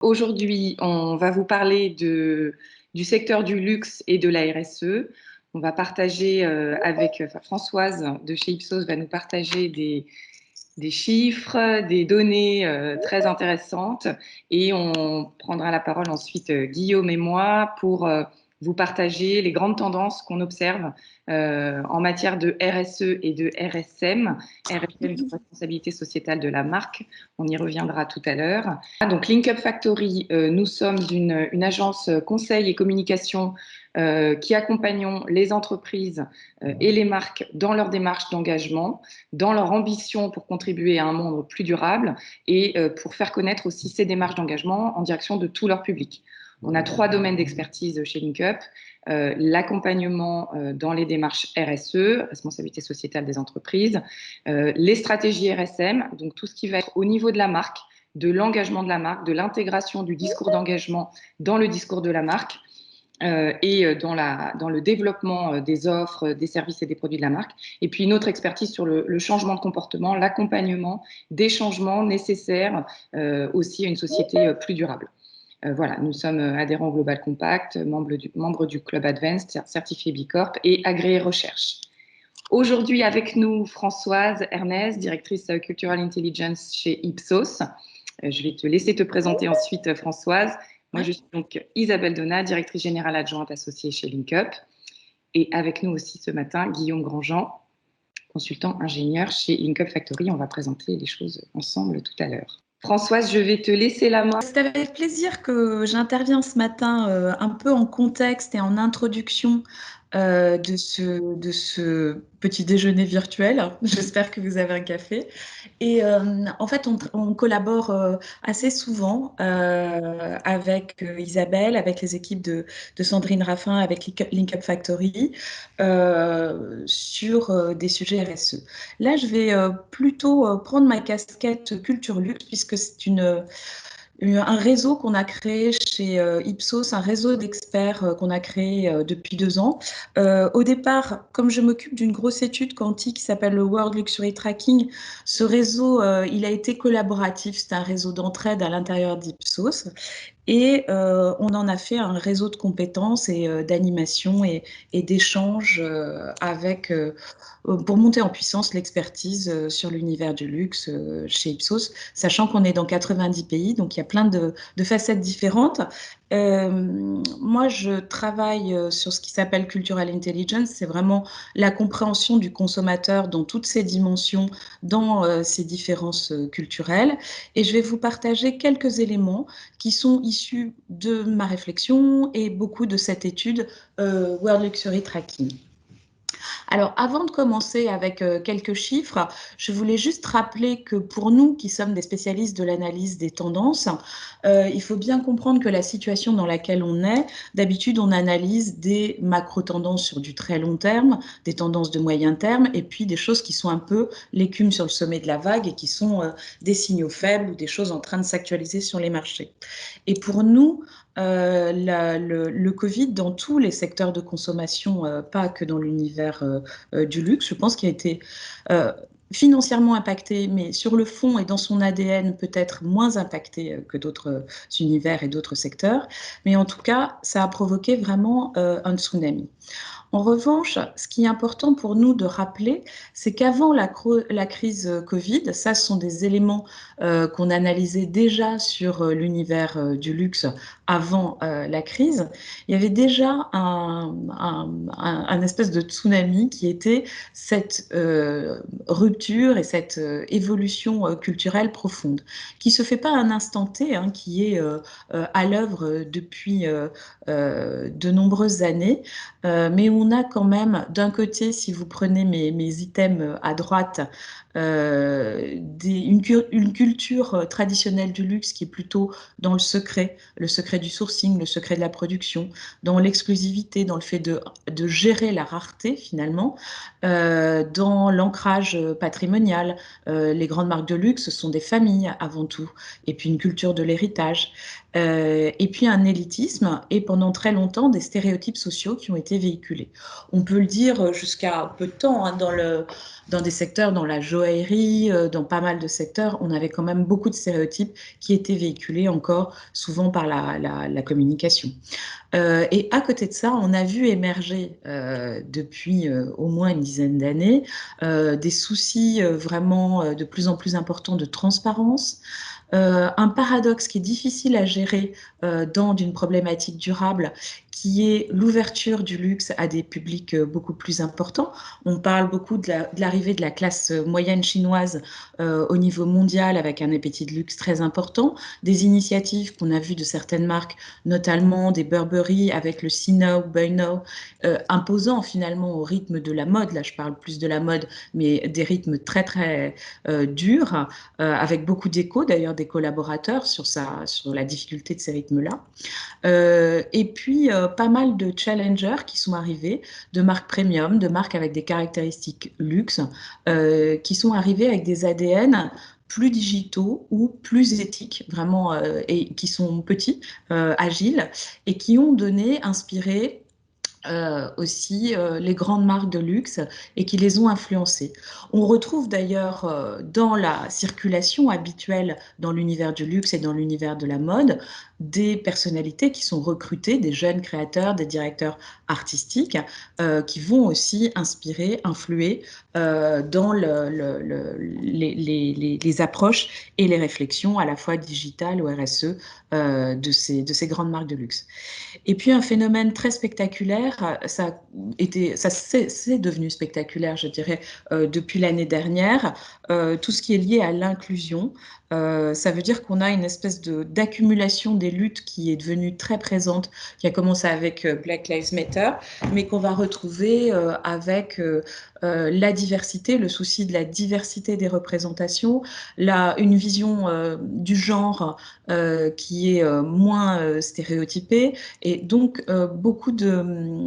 Aujourd'hui, on va vous parler du secteur du luxe et de la RSE. On va partager Françoise de chez Ipsos va nous partager des chiffres, des données très intéressantes et on prendra la parole ensuite Guillaume et moi pour vous partager les grandes tendances qu'on observe en matière de RSE et de RSM. RSM, de responsabilité sociétale de la marque. On y reviendra tout à l'heure. Donc, Link Up Factory, nous sommes une agence conseil et communication qui accompagnons les entreprises et les marques dans leur démarche d'engagement, dans leur ambition pour contribuer à un monde plus durable et pour faire connaître aussi ces démarches d'engagement en direction de tout leur public. On a 3 domaines d'expertise chez Link Up. L'accompagnement dans les démarches RSE, responsabilité sociétale des entreprises, les stratégies RSM, donc tout ce qui va être au niveau de la marque, de l'engagement de la marque, de l'intégration du discours d'engagement dans le discours de la marque et dans le développement des offres, des services et des produits de la marque. Et puis une autre expertise sur le changement de comportement, l'accompagnement des changements nécessaires aussi à une société plus durable. Voilà, nous sommes adhérents au Global Compact, membres du Club Advanced, certifié B Corp et agréé recherche. Aujourd'hui avec nous, Françoise Ernest, directrice Cultural Intelligence chez Ipsos. Je vais te laisser te présenter ensuite, Françoise. Moi, je suis donc Isabelle Donat, directrice générale adjointe associée chez Link Up. Et avec nous aussi ce matin, Guillaume Grandjean, consultant ingénieur chez Link Up Factory. On va présenter les choses ensemble tout à l'heure. Françoise, je vais te laisser la main. C'est avec plaisir que j'interviens ce matin un peu en contexte et en introduction de ce petit déjeuner virtuel. J'espère que vous avez un café. Et en fait, on collabore assez souvent avec Isabelle, avec les équipes de Sandrine Raffin, avec Link Up Factory, sur des sujets RSE. Là, je vais plutôt prendre ma casquette Culture Luxe, puisque c'est un réseau qu'on a créé chez Ipsos, un réseau d'experts qu'on a créé depuis 2 ans. Au départ, comme je m'occupe d'une grosse étude quantique qui s'appelle le World Luxury Tracking, ce réseau, il a été collaboratif. C'est un réseau d'entraide à l'intérieur d'Ipsos. Et on en a fait un réseau de compétences et d'animation et d'échanges pour monter en puissance l'expertise sur l'univers du luxe chez Ipsos, sachant qu'on est dans 90 pays, donc il y a plein de facettes différentes. Moi, je travaille sur ce qui s'appelle Cultural Intelligence, c'est vraiment la compréhension du consommateur dans toutes ses dimensions, dans ses différences culturelles. Et je vais vous partager quelques éléments qui sont issus de ma réflexion et beaucoup de cette étude World Luxury Tracking. Alors, avant de commencer avec quelques chiffres, je voulais juste rappeler que pour nous qui sommes des spécialistes de l'analyse des tendances, il faut bien comprendre que la situation dans laquelle on est, d'habitude, on analyse des macro-tendances sur du très long terme, des tendances de moyen terme, et puis des choses qui sont un peu l'écume sur le sommet de la vague et qui sont des signaux faibles ou des choses en train de s'actualiser sur les marchés. Et pour nous, le Covid dans tous les secteurs de consommation, pas que dans l'univers du luxe, je pense qu'il a été financièrement impacté, mais sur le fond et dans son ADN peut-être moins impacté que d'autres univers et d'autres secteurs. Mais en tout cas, ça a provoqué vraiment un tsunami. En revanche, ce qui est important pour nous de rappeler, c'est qu'avant la crise Covid, ça ce sont des éléments qu'on analysait déjà sur l'univers du luxe avant la crise, il y avait déjà un espèce de tsunami qui était cette rupture et cette évolution culturelle profonde, qui se fait pas à un instant T, hein, qui est à l'œuvre depuis de nombreuses années, mais on a quand même, d'un côté, si vous prenez mes items à droite, une culture traditionnelle du luxe qui est plutôt dans le secret du sourcing, le secret de la production, dans l'exclusivité, dans le fait de gérer la rareté finalement, dans l'ancrage patrimonial. Les grandes marques de luxe, ce sont des familles avant tout, et puis une culture de l'héritage. et puis un élitisme et pendant très longtemps des stéréotypes sociaux qui ont été véhiculés. On peut le dire jusqu'à peu de temps, hein, dans des secteurs, dans la joaillerie, dans pas mal de secteurs, on avait quand même beaucoup de stéréotypes qui étaient véhiculés encore souvent par la communication. Et à côté de ça, on a vu émerger depuis au moins une dizaine d'années des soucis vraiment de plus en plus importants de transparence, un paradoxe qui est difficile à gérer dans une problématique durable, qui est l'ouverture du luxe à des publics beaucoup plus importants. On parle beaucoup de l'arrivée de la classe moyenne chinoise au niveau mondial avec un appétit de luxe très important, des initiatives qu'on a vues de certaines marques, notamment des Burberry avec le See Now, Buy Now, imposant finalement au rythme de la mode, là je parle plus de la mode, mais des rythmes très très durs, avec beaucoup d'échos d'ailleurs des collaborateurs sur la difficulté de ces rythmes-là. Et puis, pas mal de challengers qui sont arrivés, de marques premium, de marques avec des caractéristiques luxe, qui sont arrivés avec des ADN plus digitaux ou plus éthiques, vraiment, et qui sont petits, agiles, et qui ont donné, inspiré aussi les grandes marques de luxe et qui les ont influencées. On retrouve d'ailleurs dans la circulation habituelle dans l'univers du luxe et dans l'univers de la mode des personnalités qui sont recrutées, des jeunes créateurs, des directeurs artistiques qui vont aussi inspirer, influer dans les approches et les réflexions à la fois digitales ou RSE de ces grandes marques de luxe. Et puis un phénomène très spectaculaire, c'est devenu spectaculaire, je dirais, depuis l'année dernière, tout ce qui est lié à l'inclusion. Ça veut dire qu'on a une espèce d'accumulation des luttes qui est devenue très présente, qui a commencé avec Black Lives Matter, mais qu'on va retrouver avec la diversité, le souci de la diversité des représentations, une vision du genre qui est moins stéréotypée, et donc beaucoup de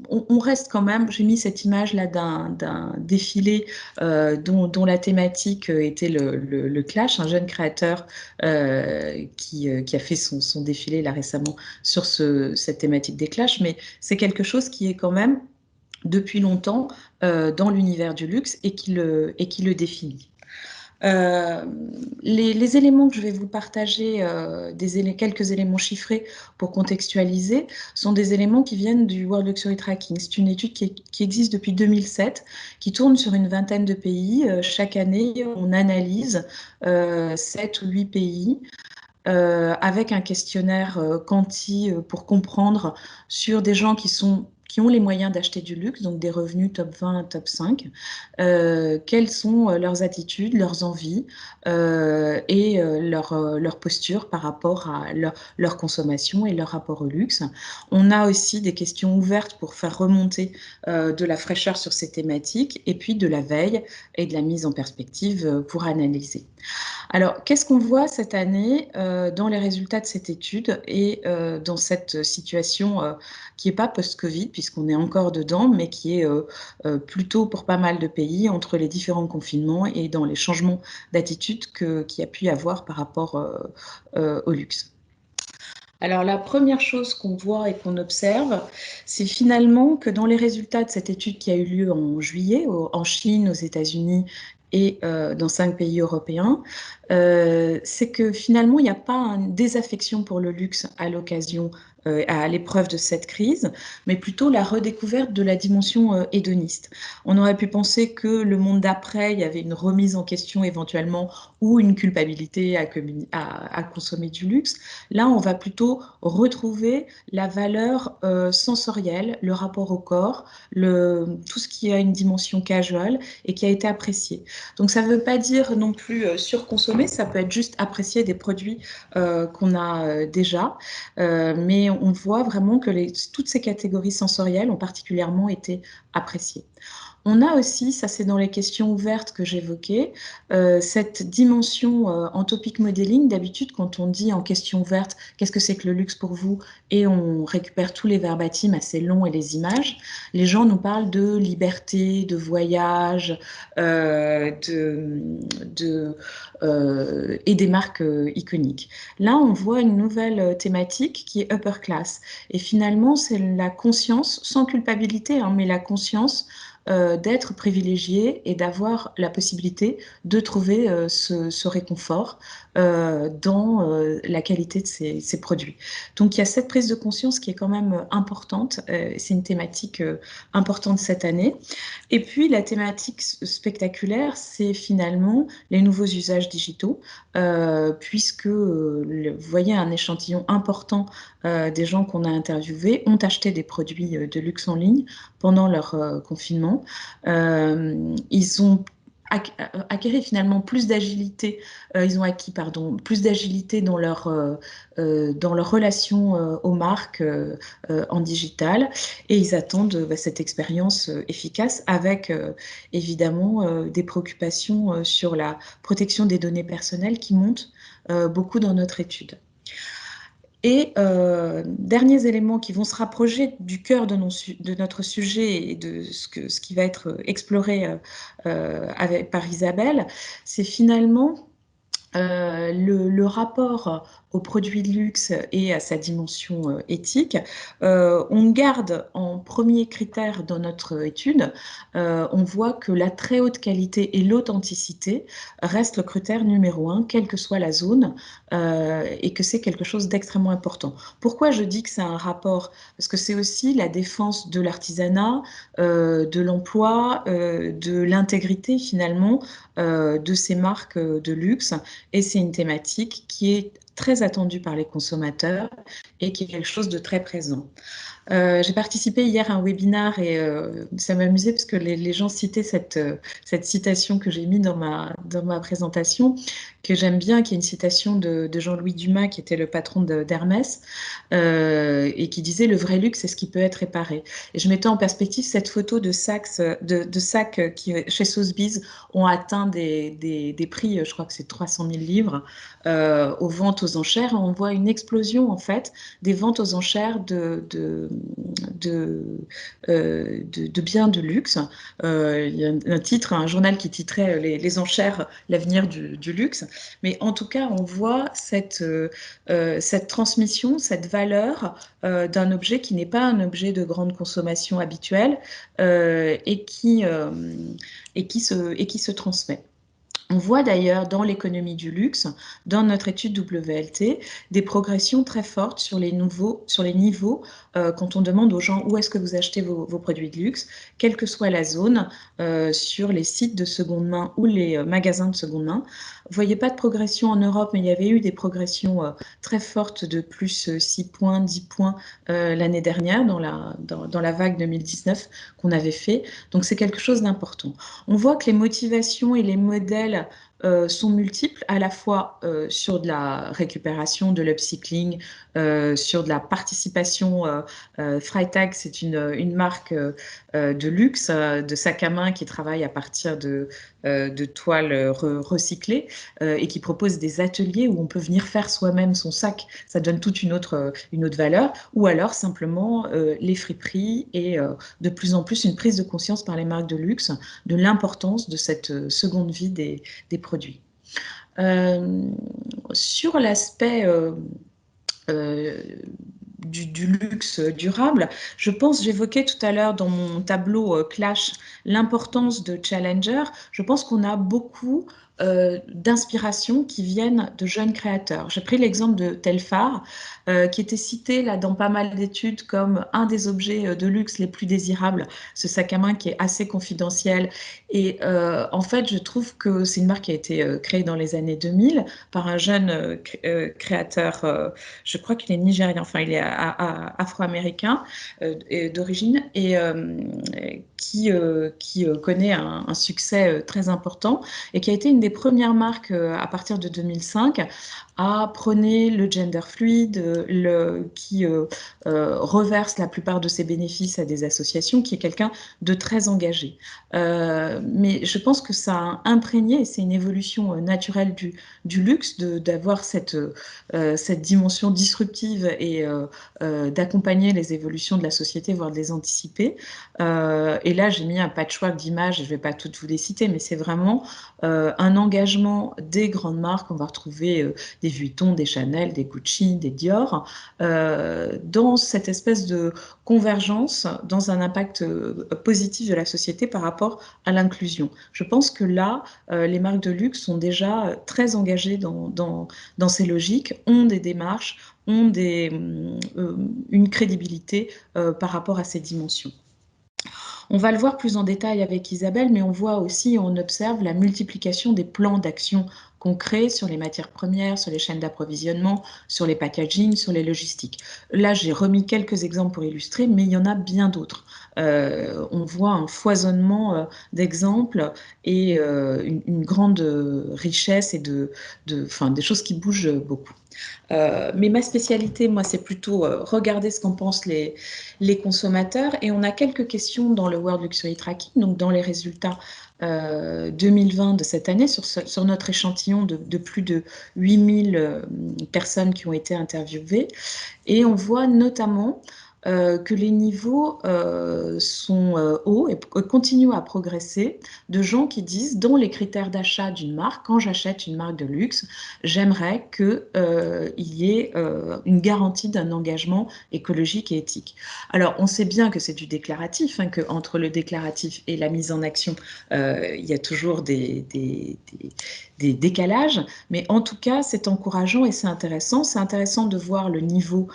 on reste quand même, j'ai mis cette image-là d'un défilé dont la thématique était le clash, un jeune créateur qui a fait son défilé là récemment sur cette thématique des clashs, mais c'est quelque chose qui est quand même depuis longtemps dans l'univers du luxe et qui le définit. Euh, les éléments que je vais vous partager, quelques éléments chiffrés pour contextualiser, sont des éléments qui viennent du World Luxury Tracking. C'est une étude qui existe depuis 2007, qui tourne sur une vingtaine de pays. Chaque année, on analyse 7 ou 8 pays avec un questionnaire quanti pour comprendre sur des gens qui ont les moyens d'acheter du luxe, donc des revenus top 20, top 5, quelles sont leurs attitudes, leurs envies et leur posture par rapport à leur consommation et leur rapport au luxe. On a aussi des questions ouvertes pour faire remonter de la fraîcheur sur ces thématiques et puis de la veille et de la mise en perspective pour analyser. Alors, qu'est-ce qu'on voit cette année dans les résultats de cette étude et dans cette situation qui n'est pas post-Covid, puisqu'on est encore dedans, mais qui est plutôt pour pas mal de pays entre les différents confinements et dans les changements d'attitude qu'il y a pu y avoir par rapport au luxe. Alors la première chose qu'on voit et qu'on observe, c'est finalement que dans les résultats de cette étude qui a eu lieu en juillet, en Chine, aux États-Unis et dans 5 pays européens, c'est que finalement, il n'y a pas une désaffection pour le luxe à l'occasion, à l'épreuve de cette crise, mais plutôt la redécouverte de la dimension hédoniste. On aurait pu penser que le monde d'après, il y avait une remise en question éventuellement ou une culpabilité à consommer du luxe. Là, on va plutôt retrouver la valeur sensorielle, le rapport au corps, tout ce qui a une dimension casual et qui a été apprécié. Donc ça ne veut pas dire non plus surconsommer, ça peut être juste apprécier des produits qu'on a déjà, mais on voit vraiment que toutes ces catégories sensorielles ont particulièrement été appréciées. On a aussi, ça c'est dans les questions ouvertes que j'évoquais, cette dimension en topic modeling. D'habitude, quand on dit en question ouverte, qu'est-ce que c'est que le luxe pour vous? Et on récupère tous les verbatims assez longs et les images, les gens nous parlent de liberté, de voyage, et des marques iconiques. Là, on voit une nouvelle thématique qui est upper class. Et finalement, c'est la conscience, sans culpabilité, hein, mais la conscience d'être privilégié et d'avoir la possibilité de trouver ce réconfort dans la qualité de ces produits. Donc il y a cette prise de conscience qui est quand même importante. C'est une thématique importante cette année. Et puis la thématique spectaculaire, c'est finalement les nouveaux usages digitaux, puisque vous voyez un échantillon important des gens qu'on a interviewés ont acheté des produits de luxe en ligne pendant leur confinement. Ils ont acquérir finalement plus d'agilité, ils ont acquis pardon, plus d'agilité dans leur relation aux marques en digital et ils attendent cette expérience efficace avec évidemment des préoccupations sur la protection des données personnelles qui montent beaucoup dans notre étude. Et derniers éléments qui vont se rapprocher du cœur de notre sujet et de ce qui va être exploré par Isabelle, c'est finalement le rapport aux produits de luxe et à sa dimension éthique. On garde en premier critère dans notre étude, on voit que la très haute qualité et l'authenticité restent le critère numéro un, quelle que soit la zone, et que c'est quelque chose d'extrêmement important. Pourquoi je dis que c'est un rapport? Parce que c'est aussi la défense de l'artisanat, de l'emploi, de l'intégrité finalement de ces marques de luxe. Et c'est une thématique qui est très attendue par les consommateurs et qui est quelque chose de très présent. J'ai participé hier à un webinaire et ça m'a amusé parce que les gens citaient cette citation que j'ai mise dans ma présentation, que j'aime bien, qui est une citation de Jean-Louis Dumas, qui était le patron d'Hermès, et qui disait « Le vrai luxe, c'est ce qui peut être réparé ». Et je mettais en perspective cette photo de sacs qui, chez Sotheby's, ont atteint des prix, je crois que c'est 300 000 livres, aux ventes aux enchères. On voit une explosion, en fait, des ventes aux enchères de biens de luxe. Il y a un titre, un journal qui titrait les enchères, l'avenir du luxe. Mais en tout cas, on voit cette transmission, cette valeur d'un objet qui n'est pas un objet de grande consommation habituelle et qui se transmet. On voit d'ailleurs dans l'économie du luxe, dans notre étude WLT, des progressions très fortes sur les niveaux quand on demande aux gens où est-ce que vous achetez vos produits de luxe, quelle que soit la zone, sur les sites de seconde main ou les magasins de seconde main. Vous voyez pas de progression en Europe, mais il y avait eu des progressions très fortes de plus 6 points, 10 points l'année dernière dans la vague 2019 qu'on avait fait. Donc c'est quelque chose d'important. On voit que les motivations et les modèles sont multiples, à la fois sur de la récupération, de l'upcycling, sur de la participation. Freytag, c'est une marque de luxe, de sac à main qui travaille à partir de toiles recyclées et qui propose des ateliers où on peut venir faire soi-même son sac. Ça donne toute une autre valeur. Ou alors simplement les friperies et de plus en plus une prise de conscience par les marques de luxe de l'importance de cette seconde vie des produits. Sur l'aspect du luxe durable, je pense, j'évoquais tout à l'heure dans mon tableau Clash l'importance de Challenger. Je pense qu'on a beaucoup d'inspiration qui viennent de jeunes créateurs. J'ai pris l'exemple de Telfar, qui était cité là dans pas mal d'études comme un des objets de luxe les plus désirables, ce sac à main qui est assez confidentiel. Et en fait, je trouve que c'est une marque qui a été créée dans les années 2000 par un jeune créateur, je crois qu'il est nigérien, enfin il est afro-américain d'origine et qui connaît un succès très important et qui a été une des premières marques à partir de 2005 à prôner le gender fluide, qui reverse la plupart de ses bénéfices à des associations, qui est quelqu'un de très engagé. Mais je pense que ça a imprégné, et c'est une évolution naturelle du luxe, d'avoir cette dimension disruptive et d'accompagner les évolutions de la société, voire de les anticiper. Et là, j'ai mis un patchwork d'images, je ne vais pas toutes vous les citer, mais c'est vraiment un engagement des grandes marques. On va retrouver des Vuitton, des Chanel, des Gucci, des Dior, dans cette espèce de convergence, dans un impact positif de la société par rapport à l'inclusion. Je pense que là, les marques de luxe sont déjà très engagées dans ces logiques, ont des démarches, ont une crédibilité par rapport à ces dimensions. On va le voir plus en détail avec Isabelle, mais on voit aussi, on observe la multiplication des plans d'action concrets sur les matières premières, sur les chaînes d'approvisionnement, sur les packaging, sur les logistiques. Là, j'ai remis quelques exemples pour illustrer, mais il y en a bien d'autres. On voit un foisonnement d'exemples et une grande richesse et des choses qui bougent beaucoup. Mais ma spécialité, moi, c'est plutôt regarder ce qu'en pensent les consommateurs. Et on a quelques questions dans le World Luxury Tracking, donc dans les résultats 2020 de cette année, sur notre échantillon de plus de 8000 personnes qui ont été interviewées. Et on voit notamment que les niveaux sont hauts et continuent à progresser, de gens qui disent, dans les critères d'achat d'une marque, quand j'achète une marque de luxe, j'aimerais qu'il y ait une garantie d'un engagement écologique et éthique. Alors, on sait bien que c'est du déclaratif, hein, qu'entre le déclaratif et la mise en action, il y a toujours des décalages, mais en tout cas, c'est encourageant et c'est intéressant. C'est intéressant de voir le niveau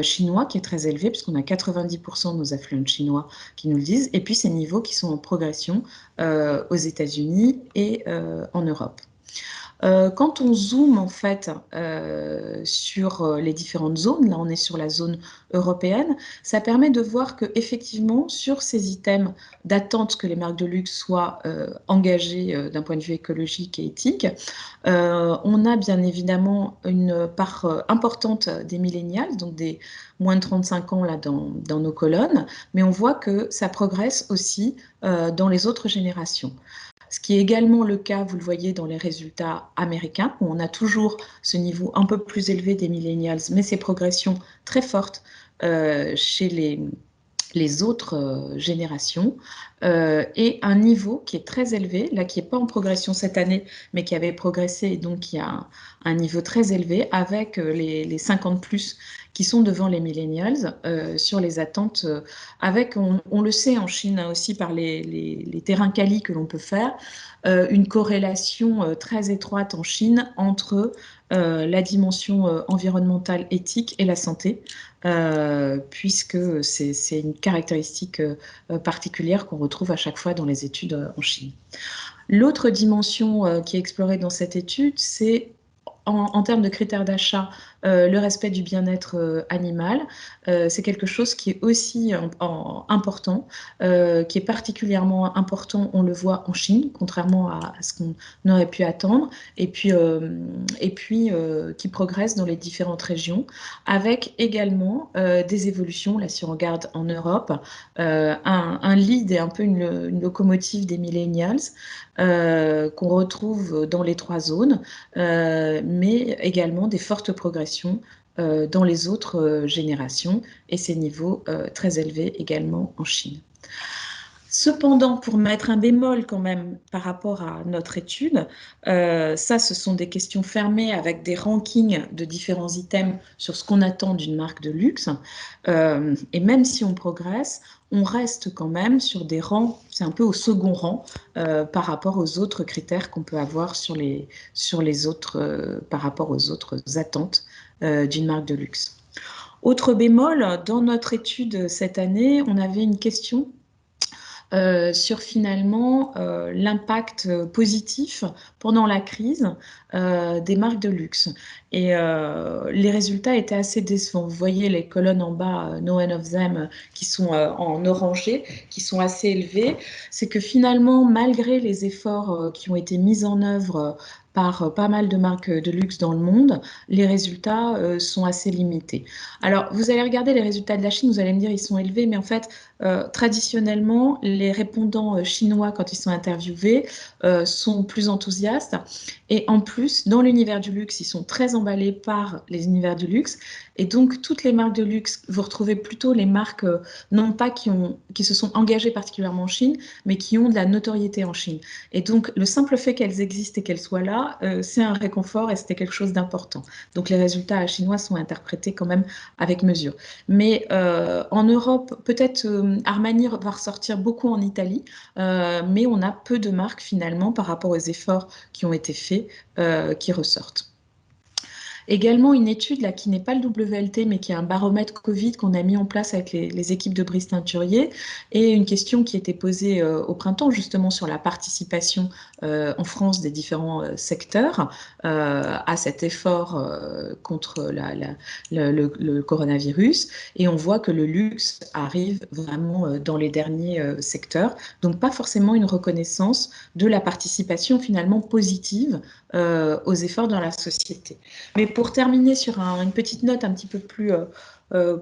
chinois qui est très élevé, puisqu'on a 90% de nos affluents chinois qui nous le disent, et puis ces niveaux qui sont en progression aux États-Unis et en Europe. Quand on zoome en fait sur les différentes zones, là on est sur la zone européenne, ça permet de voir que effectivement sur ces items d'attente que les marques de luxe soient engagées d'un point de vue écologique et éthique, on a bien évidemment une part importante des millennials, donc des moins de 35 ans là dans nos colonnes, mais on voit que ça progresse aussi dans les autres générations. Ce qui est également le cas, vous le voyez dans les résultats américains, où on a toujours ce niveau un peu plus élevé des millennials, mais ces progressions très fortes chez les autres générations, et un niveau qui est très élevé, là qui n'est pas en progression cette année, mais qui avait progressé, et donc qui a un niveau très élevé, avec les 50 plus qui sont devant les millennials sur les attentes, avec, on le sait en Chine hein, aussi par les terrains quali que l'on peut faire, une corrélation très étroite en Chine entre la dimension environnementale, éthique et la santé, puisque c'est une caractéristique particulière qu'on retrouve à chaque fois dans les études en Chine. L'autre dimension qui est explorée dans cette étude, c'est en termes de critères d'achat, le respect du bien-être animal, c'est quelque chose qui est aussi important, qui est particulièrement important, on le voit en Chine, contrairement à ce qu'on aurait pu attendre, et puis qui progresse dans les différentes régions, avec également des évolutions, là si on regarde en Europe, un lead et un peu une locomotive des millennials, qu'on retrouve dans les 3 zones, mais également des fortes progressions dans les autres générations et ces niveaux très élevés également en Chine. Cependant, pour mettre un bémol quand même par rapport à notre étude, ça, ce sont des questions fermées avec des rankings de différents items sur ce qu'on attend d'une marque de luxe. Et même si on progresse, on reste quand même sur des rangs, c'est un peu au second rang par rapport aux autres critères qu'on peut avoir sur les autres, par rapport aux autres attentes d'une marque de luxe. Autre bémol, dans notre étude cette année, on avait une question sur finalement l'impact positif pendant la crise des marques de luxe. Et les résultats étaient assez décevants. Vous voyez les colonnes en bas, no one of them, qui sont en orangé, qui sont assez élevées. C'est que finalement, malgré les efforts qui ont été mis en œuvre par pas mal de marques de luxe dans le monde, les résultats sont assez limités. Alors, vous allez regarder les résultats de la Chine, vous allez me dire ils sont élevés, mais en fait, traditionnellement, les répondants chinois, quand ils sont interviewés, sont plus enthousiastes. Et en plus, dans l'univers du luxe, ils sont très emballés par les univers du luxe. Et donc, toutes les marques de luxe, vous retrouvez plutôt les marques, non pas qui se sont engagées particulièrement en Chine, mais qui ont de la notoriété en Chine. Et donc, le simple fait qu'elles existent et qu'elles soient là, c'est un réconfort et c'était quelque chose d'important. Donc, les résultats chinois sont interprétés quand même avec mesure. Mais en Europe, peut-être Armani va ressortir beaucoup en Italie, mais on a peu de marques finalement par rapport aux efforts qui ont été faits qui ressortent. Également, une étude là, qui n'est pas le WLT, mais qui est un baromètre Covid qu'on a mis en place avec les équipes de Brice Teinturier, et une question qui était posée au printemps, justement, sur la participation en France des différents secteurs à cet effort contre le coronavirus. Et on voit que le luxe arrive vraiment dans les derniers secteurs. Donc, pas forcément une reconnaissance de la participation finalement positive aux efforts dans la société. Mais pour terminer sur une petite note un petit peu plus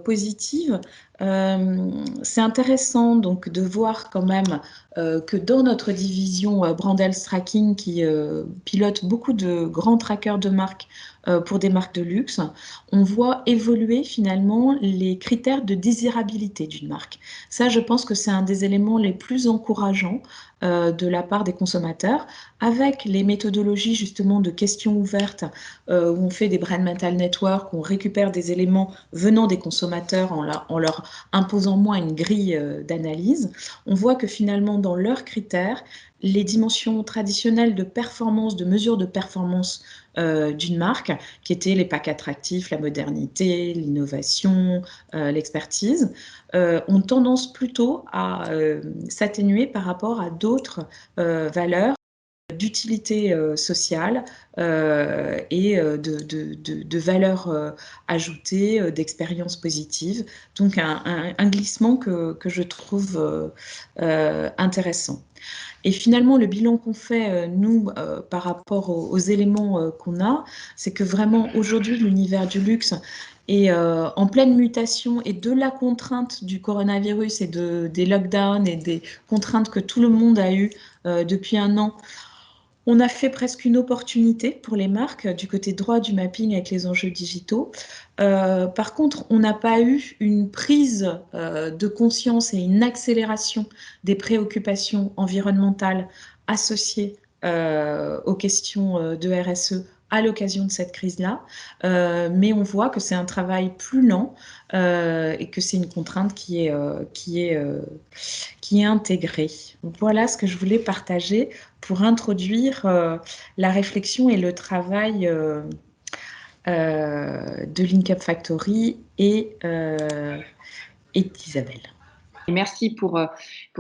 positive, c'est intéressant donc de voir quand même que dans notre division Brandels Tracking qui pilote beaucoup de grands trackers de marques pour des marques de luxe, on voit évoluer finalement les critères de désirabilité d'une marque. Ça, je pense que c'est un des éléments les plus encourageants de la part des consommateurs, avec les méthodologies justement de questions ouvertes où on fait des brand mental network, où on récupère des éléments venant des consommateurs en leur imposant moins une grille d'analyse. On voit que finalement dans leurs critères, les dimensions traditionnelles de performance, de mesure de performance d'une marque, qui étaient les packs attractifs, la modernité, l'innovation, l'expertise, ont tendance plutôt à s'atténuer par rapport à d'autres valeurs d'utilité sociale et de valeur ajoutée, d'expérience positive. Donc un glissement que je trouve intéressant. Et finalement, le bilan qu'on fait, nous, par rapport aux éléments qu'on a, c'est que vraiment, aujourd'hui, l'univers du luxe est en pleine mutation et de la contrainte du coronavirus et des lockdowns et des contraintes que tout le monde a eues depuis un an. On a fait presque une opportunité pour les marques du côté droit du mapping avec les enjeux digitaux. Par contre, on n'a pas eu une prise de conscience et une accélération des préoccupations environnementales associées aux questions de RSE à l'occasion de cette crise-là. Mais on voit que c'est un travail plus lent et que c'est une contrainte qui est intégrée. Voilà ce que je voulais partager pour introduire la réflexion et le travail de Link Up Factory et d'Isabelle. Merci pour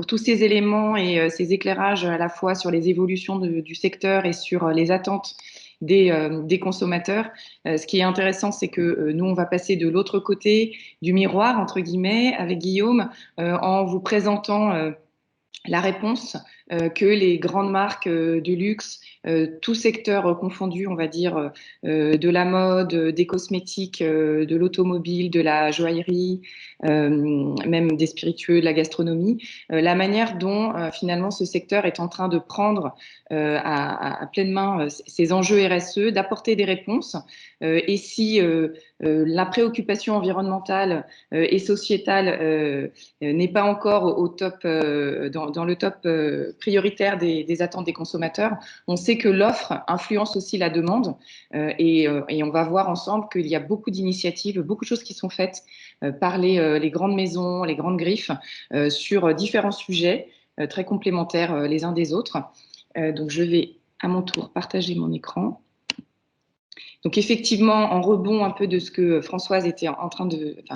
tous ces éléments et ces éclairages à la fois sur les évolutions du secteur et sur les attentes des consommateurs. Ce qui est intéressant, c'est que nous, on va passer de l'autre côté du miroir, entre guillemets, avec Guillaume, en vous présentant la réponse que les grandes marques de luxe, tout secteur confondu, on va dire, de la mode, des cosmétiques, de l'automobile, de la joaillerie, même des spiritueux, de la gastronomie, la manière dont finalement ce secteur est en train de prendre à pleine main ces enjeux RSE, d'apporter des réponses. Et si la préoccupation environnementale et sociétale n'est pas encore au top, dans le top prioritaire des attentes des consommateurs, on sait que l'offre influence aussi la demande et on va voir ensemble qu'il y a beaucoup d'initiatives, beaucoup de choses qui sont faites par les grandes maisons, les grandes griffes sur différents sujets très complémentaires les uns des autres. Donc je vais à mon tour partager mon écran. Donc effectivement, en rebond un peu de ce que Françoise était en train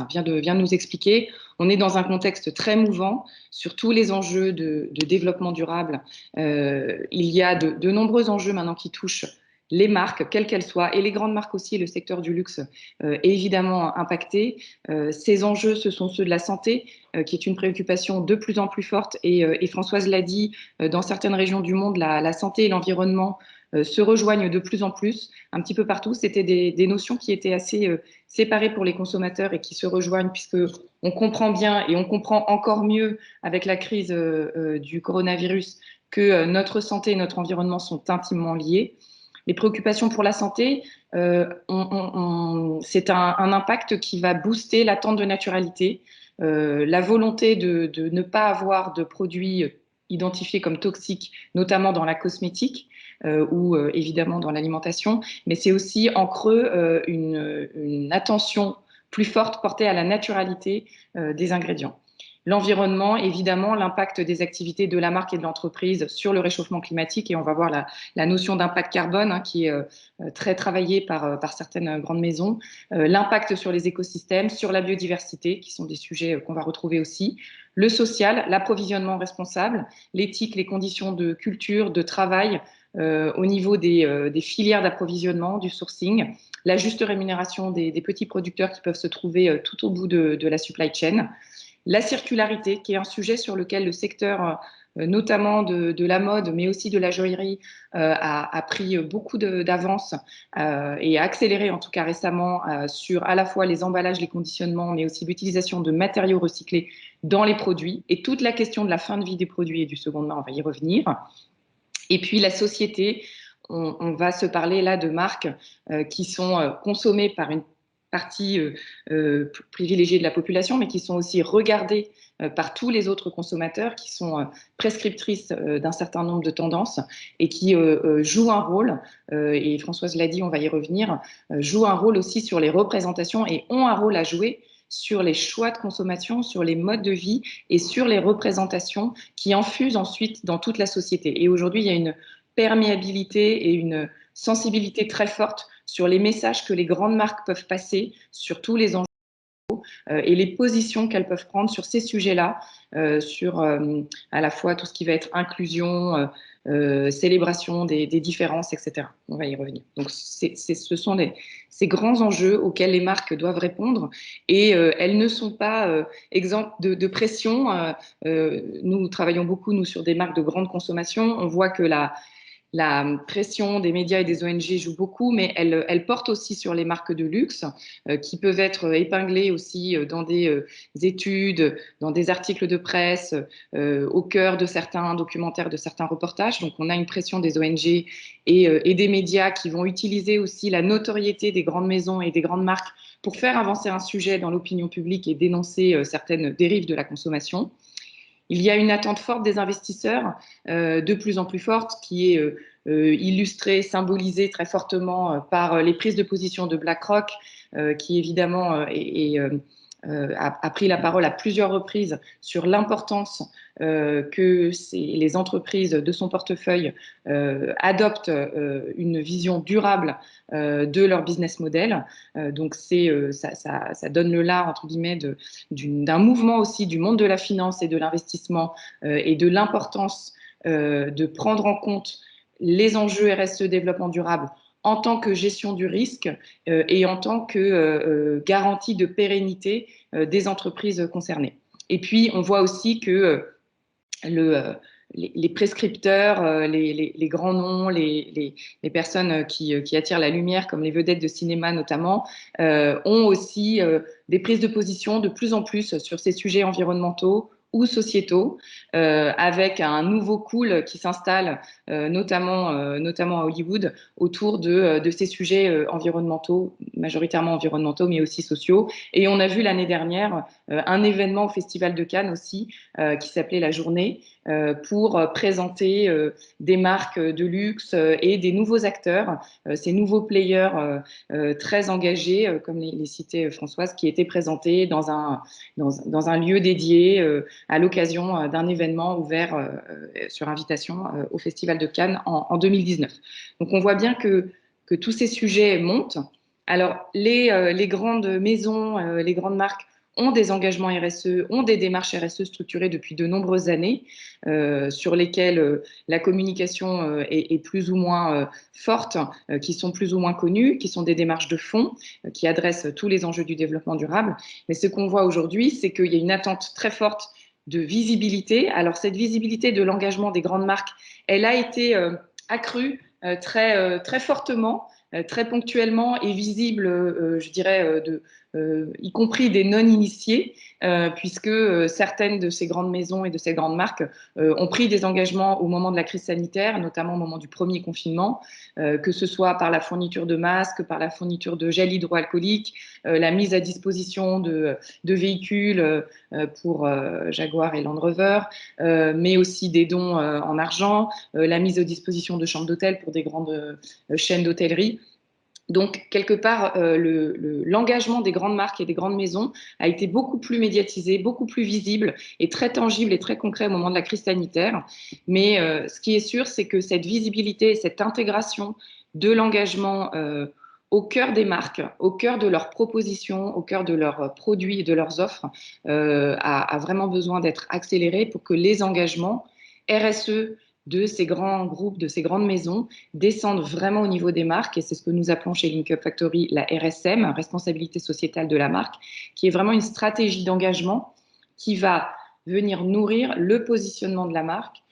vient de nous expliquer, on est dans un contexte très mouvant sur tous les enjeux de développement durable. Il y a de nombreux enjeux maintenant qui touchent les marques, quelles qu'elles soient, et les grandes marques aussi, le secteur du luxe est évidemment impacté. Ces enjeux, ce sont ceux de la santé, qui est une préoccupation de plus en plus forte, et Françoise l'a dit, dans certaines régions du monde, la santé et l'environnement se rejoignent de plus en plus, un petit peu partout. C'était des notions qui étaient assez séparées pour les consommateurs et qui se rejoignent puisque on comprend bien et on comprend encore mieux avec la crise du coronavirus que notre santé et notre environnement sont intimement liés. Les préoccupations pour la santé, c'est un impact qui va booster l'attente de naturalité, la volonté de ne pas avoir de produits identifiés comme toxiques, notamment dans la cosmétique ou évidemment dans l'alimentation, mais c'est aussi en creux une attention plus forte portée à la naturalité des ingrédients. L'environnement, évidemment, l'impact des activités de la marque et de l'entreprise sur le réchauffement climatique. Et on va voir la notion d'impact carbone qui est très travaillée par certaines grandes maisons. L'impact sur les écosystèmes, sur la biodiversité, qui sont des sujets qu'on va retrouver aussi. Le social, l'approvisionnement responsable, l'éthique, les conditions de culture, de travail au niveau des filières d'approvisionnement, du sourcing, la juste rémunération des petits producteurs qui peuvent se trouver tout au bout de la supply chain. La circularité, qui est un sujet sur lequel le secteur, notamment de la mode, mais aussi de la joaillerie, a pris beaucoup d'avance et a accéléré en tout cas récemment sur à la fois les emballages, les conditionnements, mais aussi l'utilisation de matériaux recyclés dans les produits et toute la question de la fin de vie des produits et du second main, on va y revenir. Et puis la société, on va se parler là de marques qui sont consommées par une partie privilégiée de la population, mais qui sont aussi regardées par tous les autres consommateurs, qui sont prescriptrices d'un certain nombre de tendances et qui jouent un rôle, et Françoise l'a dit, on va y revenir, jouent un rôle aussi sur les représentations et ont un rôle à jouer sur les choix de consommation, sur les modes de vie et sur les représentations qui infusent ensuite dans toute la société. Et aujourd'hui, il y a une perméabilité et une sensibilité très forte sur les messages que les grandes marques peuvent passer sur tous les enjeux et les positions qu'elles peuvent prendre sur ces sujets-là, sur à la fois tout ce qui va être inclusion, célébration des différences, etc. On va y revenir. Donc, ce sont ces grands enjeux auxquels les marques doivent répondre et elles ne sont pas exemptes de pression. Nous travaillons beaucoup, nous, sur des marques de grande consommation. On voit que la pression des médias et des ONG joue beaucoup, mais elle porte aussi sur les marques de luxe qui peuvent être épinglées aussi dans des études, dans des articles de presse, au cœur de certains documentaires, de certains reportages. Donc on a une pression des ONG et des médias qui vont utiliser aussi la notoriété des grandes maisons et des grandes marques pour faire avancer un sujet dans l'opinion publique et dénoncer certaines dérives de la consommation. Il y a une attente forte des investisseurs, de plus en plus forte, qui est illustrée, symbolisée très fortement par les prises de position de BlackRock, qui évidemment a pris la parole à plusieurs reprises sur l'importance que les entreprises de son portefeuille adoptent une vision durable de leur business model. Donc ça donne le là, entre guillemets, d'un mouvement aussi du monde de la finance et de l'investissement et de l'importance de prendre en compte les enjeux RSE développement durable en tant que gestion du risque et en tant que garantie de pérennité des entreprises concernées. Et puis, on voit aussi que les prescripteurs, les grands noms, les personnes qui attirent la lumière, comme les vedettes de cinéma notamment, ont aussi des prises de position de plus en plus sur ces sujets environnementaux ou sociétaux, avec un nouveau cool qui s'installe, notamment à Hollywood, autour de ces sujets environnementaux, majoritairement environnementaux, mais aussi sociaux. Et on a vu l'année dernière un événement au Festival de Cannes aussi, qui s'appelait La Journée, pour présenter des marques de luxe et des nouveaux acteurs, ces nouveaux players très engagés, comme les citait Françoise, qui étaient présentés dans un lieu dédié à l'occasion d'un événement ouvert sur invitation au Festival de Cannes en 2019. Donc on voit bien que tous ces sujets montent. Alors les grandes maisons, les grandes marques ont des engagements RSE, ont des démarches RSE structurées depuis de nombreuses années, sur lesquelles la communication est plus ou moins forte, qui sont plus ou moins connues, qui sont des démarches de fond, qui adressent tous les enjeux du développement durable. Mais ce qu'on voit aujourd'hui, c'est qu'il y a une attente très forte de visibilité. Alors cette visibilité de l'engagement des grandes marques, elle a été accrue très fortement, très ponctuellement et visible, je dirais, y compris des non-initiés, puisque certaines de ces grandes maisons et de ces grandes marques ont pris des engagements au moment de la crise sanitaire, notamment au moment du premier confinement, que ce soit par la fourniture de masques, par la fourniture de gel hydroalcoolique, la mise à disposition de véhicules pour Jaguar et Land Rover, mais aussi des dons en argent, la mise à disposition de chambres d'hôtel pour des grandes chaînes d'hôtellerie. Donc, quelque part, l'engagement des grandes marques et des grandes maisons a été beaucoup plus médiatisé, beaucoup plus visible et très tangible et très concret au moment de la crise sanitaire. Mais ce qui est sûr, c'est que cette visibilité et cette intégration de l'engagement au cœur des marques, au cœur de leurs propositions, au cœur de leurs produits et de leurs offres, a vraiment besoin d'être accélérée pour que les engagements RSE de ces grands groupes, de ces grandes maisons, descendent vraiment au niveau des marques. Et c'est ce que nous appelons chez Link Up Factory la RSM, responsabilité sociétale de la marque, qui est vraiment une stratégie d'engagement qui va venir nourrir le positionnement de la marque,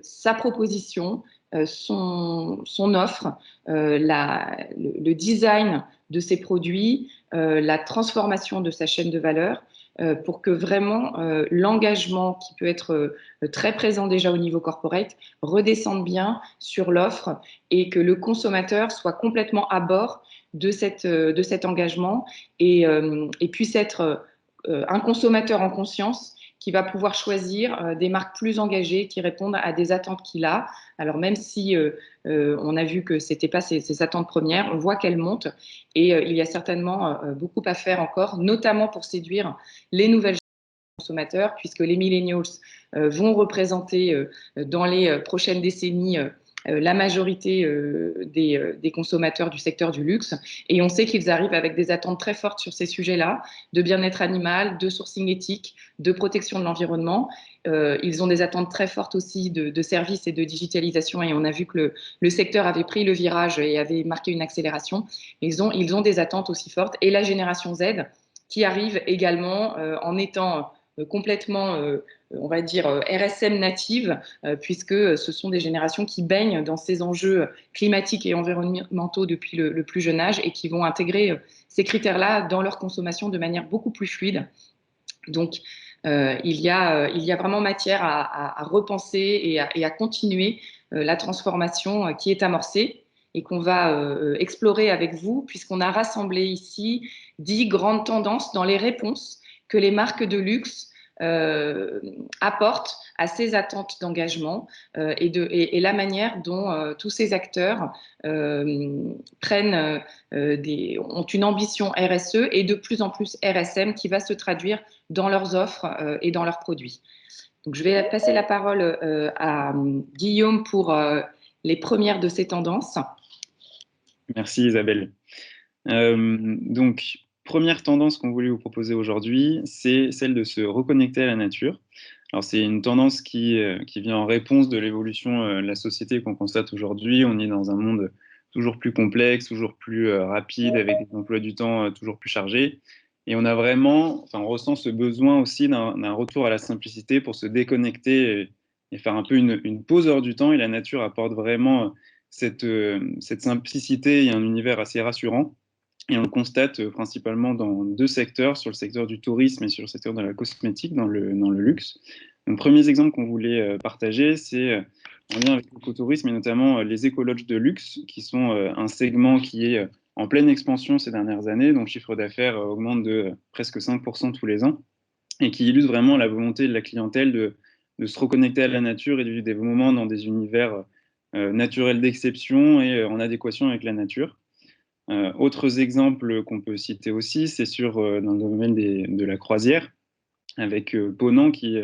sa proposition, son offre, le design de ses produits, la transformation de sa chaîne de valeur, pour que vraiment l'engagement qui peut être très présent déjà au niveau corporate redescende bien sur l'offre et que le consommateur soit complètement à bord de cet engagement et puisse être un consommateur en conscience qui va pouvoir choisir des marques plus engagées qui répondent à des attentes qu'il a. Alors même si on a vu que ce n'était pas ses attentes premières, on voit qu'elles montent et il y a certainement beaucoup à faire encore, notamment pour séduire les nouvelles consommateurs, puisque les millennials vont représenter dans les prochaines décennies la majorité des consommateurs du secteur du luxe. Et on sait qu'ils arrivent avec des attentes très fortes sur ces sujets-là, de bien-être animal, de sourcing éthique, de protection de l'environnement. Ils ont des attentes très fortes aussi de services et de digitalisation. Et on a vu que le secteur avait pris le virage et avait marqué une accélération. Ils ont des attentes aussi fortes. Et la génération Z, qui arrive également en étant complètement, on va dire, RSM native, puisque ce sont des générations qui baignent dans ces enjeux climatiques et environnementaux depuis le plus jeune âge et qui vont intégrer ces critères-là dans leur consommation de manière beaucoup plus fluide. Donc, il y a vraiment matière à repenser et à continuer la transformation qui est amorcée et qu'on va explorer avec vous, puisqu'on a rassemblé ici 10 grandes tendances dans les réponses que les marques de luxe apportent à ces attentes d'engagement et la manière dont tous ces acteurs ont une ambition RSE et de plus en plus RSM qui va se traduire dans leurs offres et dans leurs produits. Donc, je vais passer la parole à Guillaume pour les premières de ces tendances. Merci Isabelle. Donc, première tendance qu'on voulait vous proposer aujourd'hui, c'est celle de se reconnecter à la nature. Alors, c'est une tendance qui vient en réponse de l'évolution de la société qu'on constate aujourd'hui. On est dans un monde toujours plus complexe, toujours plus rapide, avec des emplois du temps toujours plus chargés. Et on a vraiment, on ressent ce besoin aussi d'un retour à la simplicité pour se déconnecter et faire un peu une pause hors du temps. Et la nature apporte vraiment cette simplicité et un univers assez rassurant. Et on le constate principalement dans deux secteurs, sur le secteur du tourisme et sur le secteur de la cosmétique, dans le luxe. Donc, premier exemple qu'on voulait partager, c'est en lien avec l'écotourisme et notamment les écologes de luxe, qui sont un segment qui est en pleine expansion ces dernières années, dont le chiffre d'affaires augmente de presque 5% tous les ans, et qui illustre vraiment la volonté de la clientèle de se reconnecter à la nature et de vivre des moments dans des univers naturels d'exception et en adéquation avec la nature. Autres exemples qu'on peut citer aussi, c'est dans le domaine de la croisière, avec Ponant qui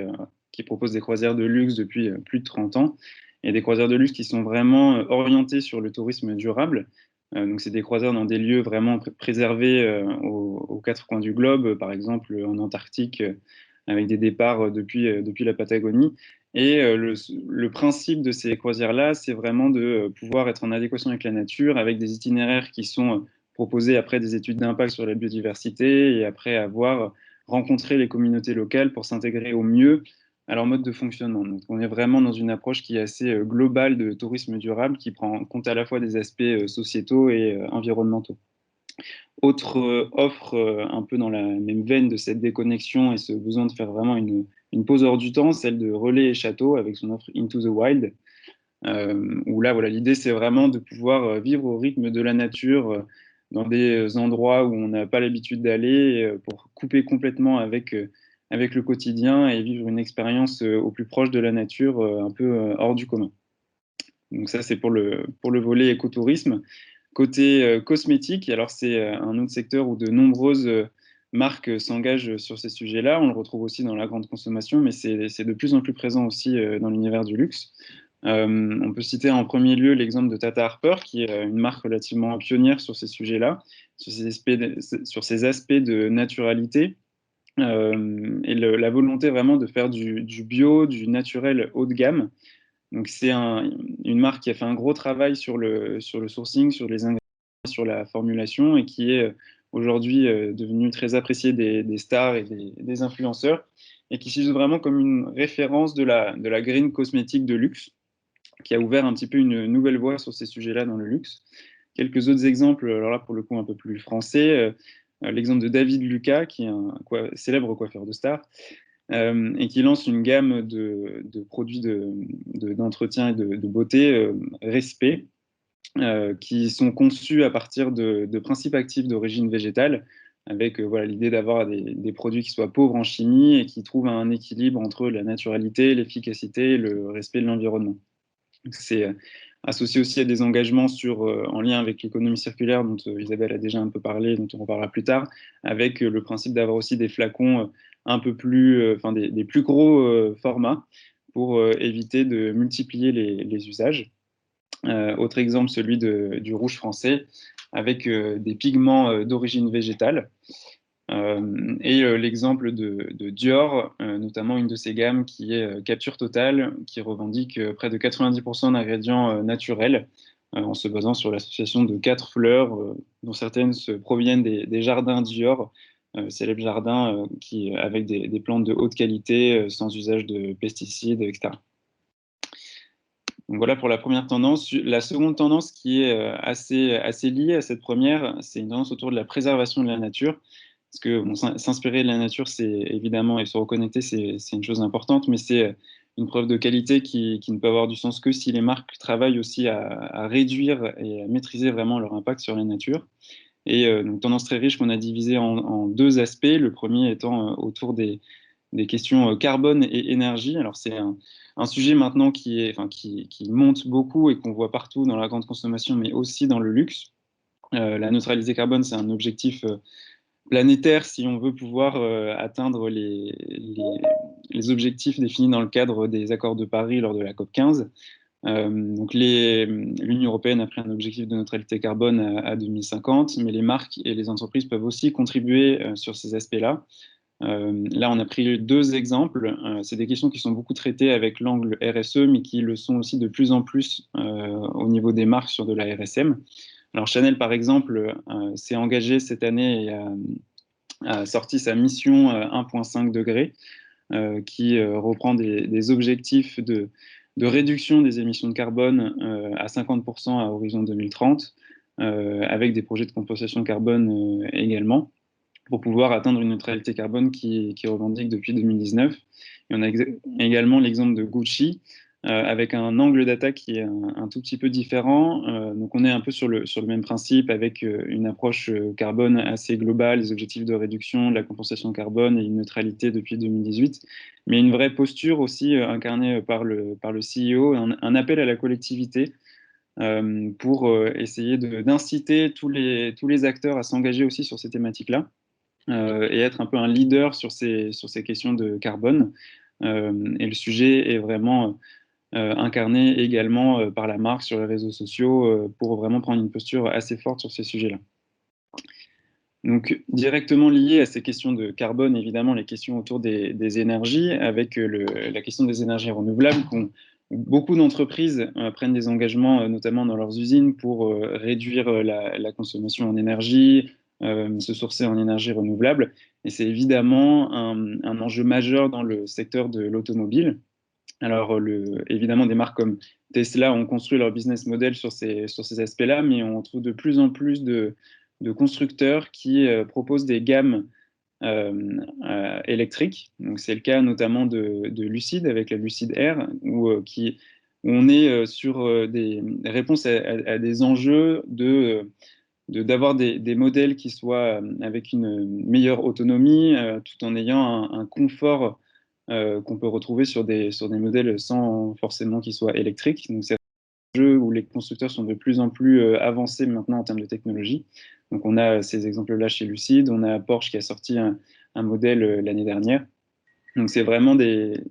propose des croisières de luxe depuis plus de 30 ans, et des croisières de luxe qui sont vraiment orientées sur le tourisme durable. Donc c'est des croisières dans des lieux vraiment préservés aux quatre coins du globe, par exemple en Antarctique, avec des départs depuis la Patagonie. Et le principe de ces croisières-là, c'est vraiment de pouvoir être en adéquation avec la nature, avec des itinéraires qui sont proposés après des études d'impact sur la biodiversité et après avoir rencontrer les communautés locales pour s'intégrer au mieux à leur mode de fonctionnement. Donc, on est vraiment dans une approche qui est assez globale de tourisme durable, qui prend en compte à la fois des aspects sociétaux et environnementaux. Autre offre un peu dans la même veine de cette déconnexion et ce besoin de faire vraiment une pause hors du temps, celle de Relais et Château avec son offre Into the Wild, où là, voilà, l'idée, c'est vraiment de pouvoir vivre au rythme de la nature dans des endroits où on n'a pas l'habitude d'aller pour couper complètement avec le quotidien et vivre une expérience au plus proche de la nature, un peu hors du commun. Donc ça, c'est pour le volet écotourisme. Côté cosmétique, alors c'est un autre secteur où de nombreuses marques s'engagent sur ces sujets-là. On le retrouve aussi dans la grande consommation, mais c'est de plus en plus présent aussi dans l'univers du luxe. On peut citer en premier lieu l'exemple de Tata Harper, qui est une marque relativement pionnière sur ces sujets-là, sur ces aspects de naturalité, et la volonté vraiment de faire du bio, du naturel haut de gamme. Donc c'est une marque qui a fait un gros travail sur le sourcing, sur les ingrédients, sur la formulation, et qui est aujourd'hui devenue très appréciée des stars et des influenceurs, et qui s'use vraiment comme une référence de la green cosmétique de luxe, qui a ouvert un petit peu une nouvelle voie sur ces sujets-là dans le luxe. Quelques autres exemples, alors là pour le coup un peu plus français, l'exemple de David Lucas, qui est un célèbre coiffeur de stars, et qui lance une gamme de produits d'entretien et de beauté, Respect, qui sont conçus à partir de principes actifs d'origine végétale, avec voilà, l'idée d'avoir des produits qui soient pauvres en chimie et qui trouvent un équilibre entre la naturalité, l'efficacité et le respect de l'environnement. C'est associé aussi à des engagements en lien avec l'économie circulaire, dont Isabelle a déjà un peu parlé, dont on reparlera plus tard, avec le principe d'avoir aussi des flacons un peu plus, enfin des plus gros formats pour éviter de multiplier les usages. Autre exemple, celui du rouge français, avec des pigments d'origine végétale. Et l'exemple de Dior, notamment une de ses gammes qui est Capture Totale, qui revendique près de 90% d'ingrédients naturels, en se basant sur l'association de 4 fleurs, dont certaines proviennent des jardins Dior, célèbres jardins avec des plantes de haute qualité, sans usage de pesticides, etc. Donc voilà pour la première tendance. La seconde tendance qui est assez liée à cette première, c'est une tendance autour de la préservation de la nature. Parce que bon, s'inspirer de la nature, c'est évidemment, et se reconnecter, c'est une chose importante, mais c'est une preuve de qualité qui ne peut avoir du sens que si les marques travaillent aussi à réduire et à maîtriser vraiment leur impact sur la nature. Et donc, tendance très riche qu'on a divisée en deux aspects. Le premier étant autour des questions carbone et énergie. Alors, c'est un sujet maintenant qui monte beaucoup et qu'on voit partout dans la grande consommation, mais aussi dans le luxe. La neutralité carbone, c'est un objectif planétaire si on veut pouvoir atteindre les objectifs définis dans le cadre des accords de Paris lors de la COP 15. Donc l'Union européenne a pris un objectif de neutralité carbone à 2050, mais les marques et les entreprises peuvent aussi contribuer sur ces aspects-là. Là, on a pris deux exemples. C'est des questions qui sont beaucoup traitées avec l'angle RSE, mais qui le sont aussi de plus en plus au niveau des marques sur de la RSM. Alors Chanel, par exemple, s'est engagé cette année et a sorti sa mission 1,5 degré, qui reprend des objectifs de réduction des émissions de carbone à 50% à horizon 2030, avec des projets de compensation carbone également, pour pouvoir atteindre une neutralité carbone qui revendique depuis 2019. Et on a également l'exemple de Gucci, avec un angle d'attaque qui est un tout petit peu différent. Donc on est un peu sur le même principe, avec une approche carbone assez globale, des objectifs de réduction, de la compensation carbone et une neutralité depuis 2018, mais une vraie posture aussi incarnée par le CEO, un appel à la collectivité pour essayer d'inciter tous les acteurs à s'engager aussi sur ces thématiques-là. Et être un peu un leader sur ces questions de carbone. Et le sujet est vraiment incarné également par la marque sur les réseaux sociaux pour vraiment prendre une posture assez forte sur ces sujets-là. Donc, directement lié à ces questions de carbone, évidemment, les questions autour des énergies, avec la question des énergies renouvelables, où beaucoup d'entreprises prennent des engagements, notamment dans leurs usines, pour réduire la consommation en énergie, se sourcer en énergie renouvelable. Et c'est évidemment un enjeu majeur dans le secteur de l'automobile. Alors, évidemment, des marques comme Tesla ont construit leur business model sur ces aspects-là, mais on trouve de plus en plus de constructeurs qui proposent des gammes électriques. Donc, c'est le cas notamment de Lucid avec la Lucid Air, où on est sur des réponses à des enjeux d'avoir des modèles qui soient avec une meilleure autonomie, tout en ayant un confort qu'on peut retrouver sur des modèles sans forcément qu'ils soient électriques. Donc, c'est un jeu où les constructeurs sont de plus en plus avancés maintenant en termes de technologie. Donc, on a ces exemples-là chez Lucid, on a Porsche qui a sorti un modèle l'année dernière. Donc, c'est vraiment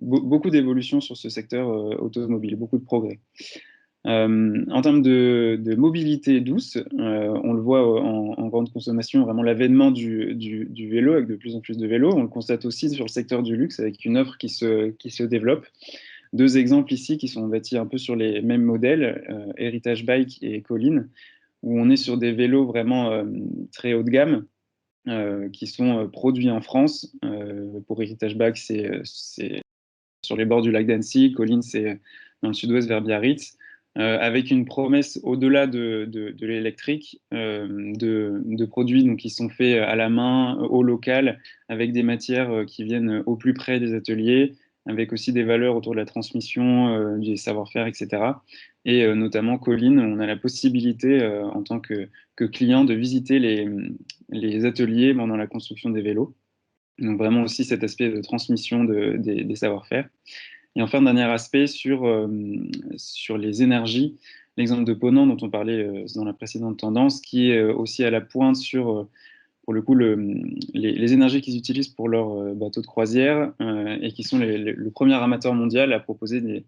beaucoup d'évolutions sur ce secteur automobile, beaucoup de progrès. En termes de mobilité douce, on le voit en grande consommation, vraiment l'avènement du vélo, avec de plus en plus de vélos. On le constate aussi sur le secteur du luxe, avec une offre qui se développe. Deux exemples ici qui sont bâtis un peu sur les mêmes modèles, Heritage Bike et Colline, où on est sur des vélos vraiment très haut de gamme, qui sont produits en France. Pour Heritage Bike, c'est sur les bords du lac d'Annecy. Colline, c'est dans le sud-ouest vers Biarritz. Avec une promesse au-delà de l'électrique, de produits donc, qui sont faits à la main, au local, avec des matières qui viennent au plus près des ateliers, avec aussi des valeurs autour de la transmission, du savoir-faire, etc. Et notamment, Colline, on a la possibilité, en tant que client, de visiter les ateliers pendant la construction des vélos. Donc vraiment aussi cet aspect de transmission des savoir-faire. Et enfin, dernier aspect sur les énergies, l'exemple de Ponant dont on parlait dans la précédente tendance, qui est aussi à la pointe sur, pour le coup, les énergies qu'ils utilisent pour leurs bateaux de croisière et qui sont le premier armateur mondial à proposer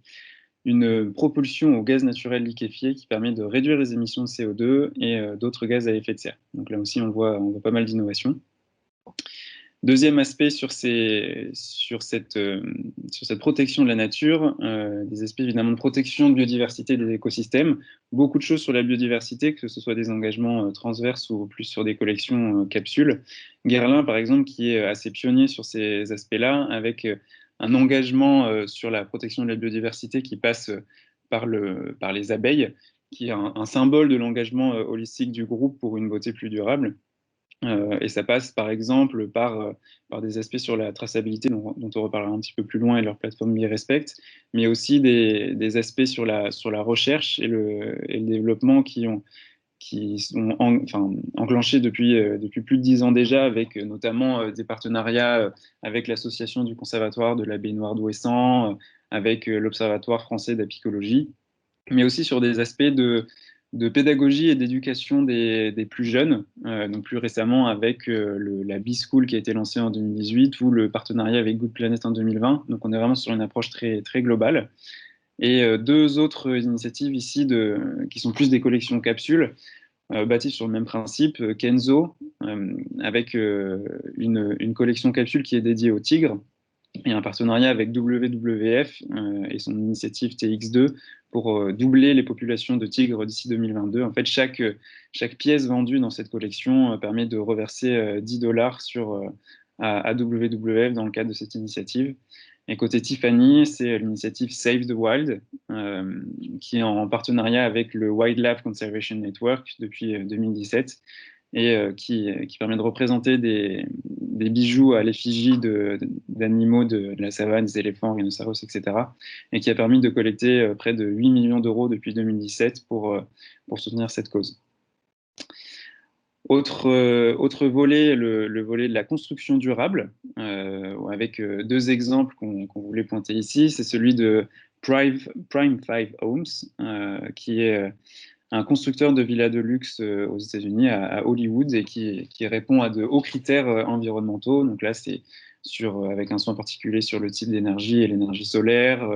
une propulsion au gaz naturel liquéfié qui permet de réduire les émissions de CO2 et d'autres gaz à effet de serre. Donc là aussi, on voit pas mal d'innovations. Deuxième aspect sur cette protection de la nature, des aspects évidemment de protection de biodiversité des écosystèmes, beaucoup de choses sur la biodiversité, que ce soit des engagements transverses ou plus sur des collections capsules. Guerlain, par exemple, qui est assez pionnier sur ces aspects-là, avec un engagement sur la protection de la biodiversité qui passe par les abeilles, qui est un symbole de l'engagement holistique du groupe pour une beauté plus durable. Et ça passe par exemple par des aspects sur la traçabilité dont on reparlera un petit peu plus loin et leur plateforme BeRespect, mais aussi des aspects sur la recherche et le développement qui sont enclenchés depuis plus de 10 ans déjà, avec notamment des partenariats avec l'association du Conservatoire de la baignoire d'Ouessant, avec l'Observatoire français d'apicologie, mais aussi sur des aspects de pédagogie et d'éducation des plus jeunes, donc plus récemment avec la B-School qui a été lancée en 2018 ou le partenariat avec Good Planet en 2020. Donc on est vraiment sur une approche très, très globale. Et deux autres initiatives ici qui sont plus des collections capsules, bâties sur le même principe, Kenzo, avec une collection capsule qui est dédiée aux tigres, et un partenariat avec WWF et son initiative TX2 pour doubler les populations de tigres d'ici 2022. En fait, chaque pièce vendue dans cette collection permet de reverser $10 à WWF dans le cadre de cette initiative. Et côté Tiffany, c'est l'initiative Save the Wild, qui est en partenariat avec le Wildlife Conservation Network depuis 2017 et qui permet de représenter des bijoux à l'effigie d'animaux de la savane, des éléphants, rhinocéros, etc. Et qui a permis de collecter près de 8 millions d'euros depuis 2017 pour soutenir cette cause. Autre volet, le volet de la construction durable, avec deux exemples qu'on voulait pointer ici. C'est celui de Prime 5 Homes, qui est un constructeur de villas de luxe aux États-Unis, à Hollywood, et qui répond à de hauts critères environnementaux. Donc là, c'est avec un soin particulier sur le type d'énergie et l'énergie solaire,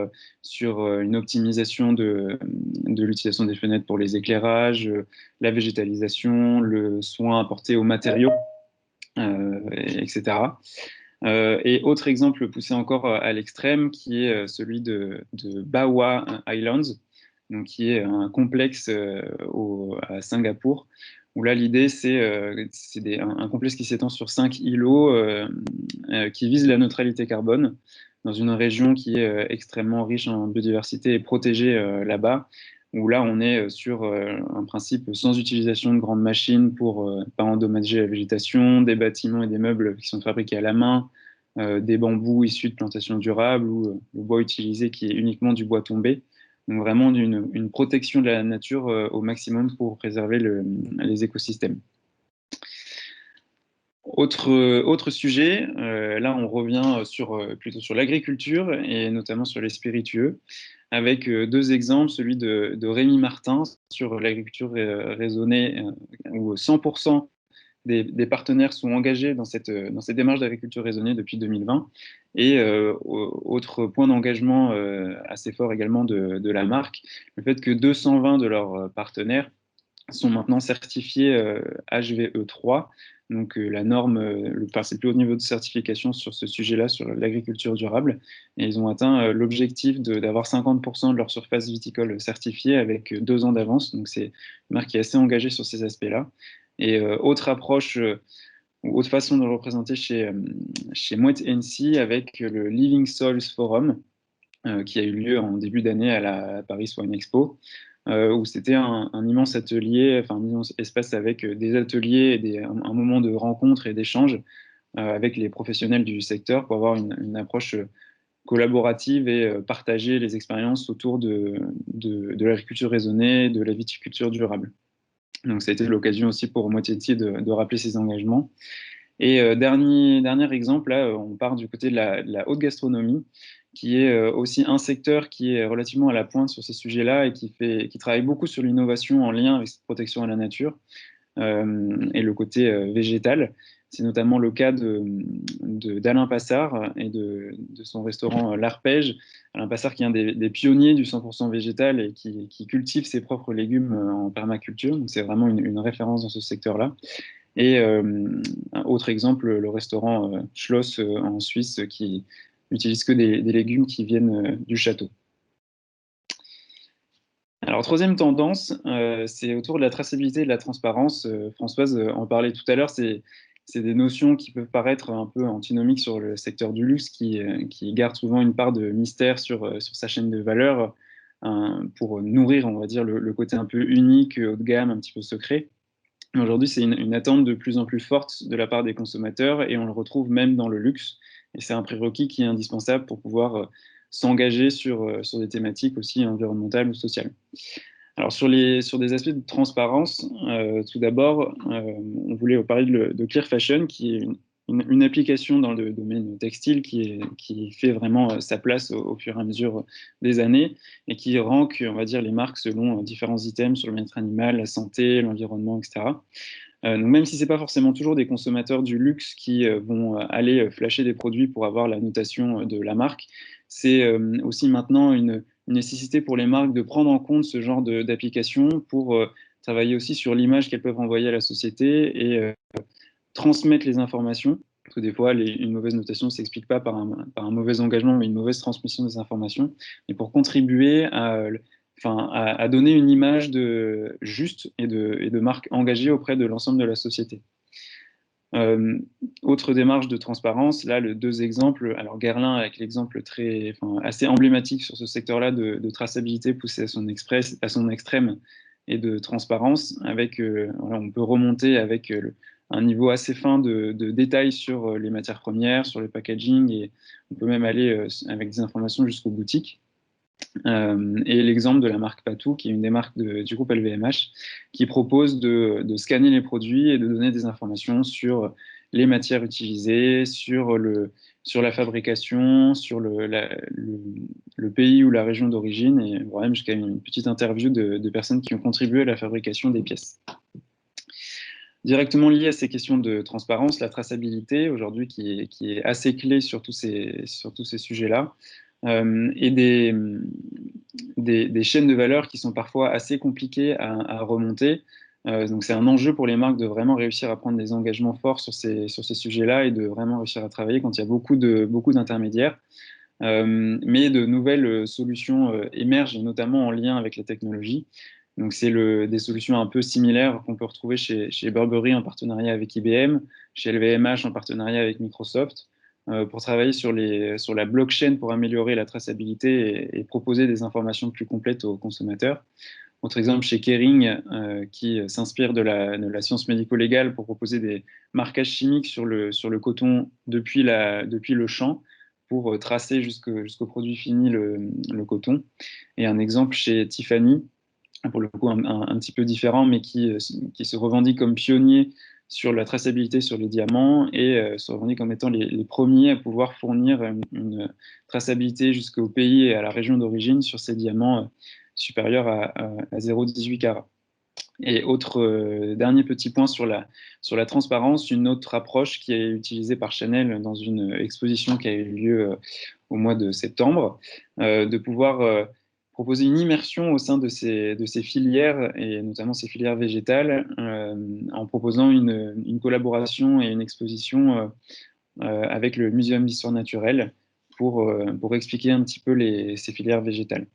sur une optimisation de l'utilisation des fenêtres pour les éclairages, la végétalisation, le soin apporté aux matériaux, etc. Et autre exemple poussé encore à l'extrême, qui est celui de Bawa Islands, donc qui est un complexe à Singapour, où là, l'idée, c'est un complexe qui s'étend sur 5 îlots qui vise la neutralité carbone dans une région qui est extrêmement riche en biodiversité et protégée là-bas, où là, on est sur un principe sans utilisation de grandes machines pour pas endommager la végétation, des bâtiments et des meubles qui sont fabriqués à la main, des bambous issus de plantations durables ou le bois utilisé qui est uniquement du bois tombé. Donc vraiment une protection de la nature au maximum pour préserver les écosystèmes. Autre sujet, là on revient plutôt sur l'agriculture et notamment sur les spiritueux, avec deux exemples, celui de Rémi Martin sur l'agriculture raisonnée, où 100% des partenaires sont engagés dans cette démarche d'agriculture raisonnée depuis 2020. Et autre point d'engagement assez fort également de la marque, le fait que 220 de leurs partenaires sont maintenant certifiés HVE3, donc la norme, c'est le plus haut niveau de certification sur ce sujet-là, sur l'agriculture durable. Et ils ont atteint l'objectif d'avoir 50% de leur surface viticole certifiée avec 2 ans d'avance. Donc c'est une marque qui est assez engagée sur ces aspects-là. Et autre approche ou autre façon de le représenter chez Moët Hennessy avec le Living Soils Forum, qui a eu lieu en début d'année à la Paris Wine Expo, où c'était un immense atelier, enfin un immense espace avec des ateliers et un moment de rencontre et d'échange avec les professionnels du secteur pour avoir une approche collaborative et partager les expériences autour de l'agriculture raisonnée, de la viticulture durable. Donc ça a été l'occasion aussi pour Moët Hennessy de rappeler ses engagements. Et dernier exemple, là, on part du côté de la haute gastronomie, qui est aussi un secteur qui est relativement à la pointe sur ces sujets-là et qui travaille beaucoup sur l'innovation en lien avec cette protection à la nature et le côté végétal. C'est notamment le cas d'Alain Passard et de son restaurant L'Arpège. Alain Passard qui est un des pionniers du 100% végétal et qui cultive ses propres légumes en permaculture. Donc c'est vraiment une référence dans ce secteur-là. Et un autre exemple, le restaurant Schloss en Suisse qui n'utilise que des légumes qui viennent du château. Alors, troisième tendance, c'est autour de la traçabilité et de la transparence. Françoise en parlait tout à l'heure, c'est des notions qui peuvent paraître un peu antinomiques sur le secteur du luxe, qui garde souvent une part de mystère sur sa chaîne de valeur pour nourrir, on va dire, le côté un peu unique, haut de gamme, un petit peu secret. Aujourd'hui, c'est une attente de plus en plus forte de la part des consommateurs et on le retrouve même dans le luxe. Et c'est un prérequis qui est indispensable pour pouvoir s'engager sur des thématiques aussi environnementales ou sociales. Alors sur des aspects de transparence, tout d'abord, on voulait parler de Clear Fashion, qui est une application dans le domaine textile qui fait vraiment sa place au fur et à mesure des années et qui rank, on va dire, les marques selon différents items sur le bien-être animal, la santé, l'environnement, etc. Donc même si ce n'est pas forcément toujours des consommateurs du luxe qui vont aller flasher des produits pour avoir la notation de la marque, c'est aussi maintenant une nécessité pour les marques de prendre en compte ce genre d'application pour travailler aussi sur l'image qu'elles peuvent envoyer à la société et transmettre les informations. Parce que des fois, une mauvaise notation ne s'explique pas par un mauvais engagement, mais une mauvaise transmission des informations. Et pour contribuer à donner une image juste et de marque engagée auprès de l'ensemble de la société. Autre démarche de transparence, là, deux exemples. Alors, Guerlain, avec l'exemple assez emblématique sur ce secteur-là de traçabilité poussé à son extrême et de transparence, on peut remonter avec un niveau assez fin de détails sur les matières premières, sur le packaging, et on peut même aller avec des informations jusqu'aux boutiques. Et l'exemple de la marque Patou, qui est une des marques du groupe LVMH, qui propose de scanner les produits et de donner des informations sur les matières utilisées, sur la fabrication, sur le pays ou la région d'origine, et même jusqu'à une petite interview de personnes qui ont contribué à la fabrication des pièces. Directement lié à ces questions de transparence, la traçabilité, aujourd'hui, qui est assez clé sur tous ces sujets-là, et des chaînes de valeur qui sont parfois assez compliquées à remonter. Donc c'est un enjeu pour les marques de vraiment réussir à prendre des engagements forts sur ces sujets-là et de vraiment réussir à travailler quand il y a beaucoup d'intermédiaires. Mais de nouvelles solutions émergent, et notamment en lien avec la technologie. Donc, c'est des solutions un peu similaires qu'on peut retrouver chez Burberry en partenariat avec IBM, chez LVMH en partenariat avec Microsoft, pour travailler sur la blockchain pour améliorer la traçabilité et proposer des informations plus complètes aux consommateurs. Autre exemple, chez Kering, qui s'inspire de la science médico-légale pour proposer des marquages chimiques sur le coton depuis le champ pour tracer jusqu'au produit fini le coton. Et un exemple chez Tiffany, pour le coup un petit peu différent, mais qui se revendique comme pionnier sur la traçabilité sur les diamants et se revendique comme étant les premiers à pouvoir fournir une traçabilité jusqu'au pays et à la région d'origine sur ces diamants supérieurs à 0,18 carats. Et dernier petit point sur la transparence, une autre approche qui est utilisée par Chanel dans une exposition qui a eu lieu au mois de septembre, de pouvoir proposer une immersion au sein de ces filières, et notamment ces filières végétales, en proposant une collaboration et une exposition avec le Muséum d'histoire naturelle pour expliquer un petit peu ces filières végétales.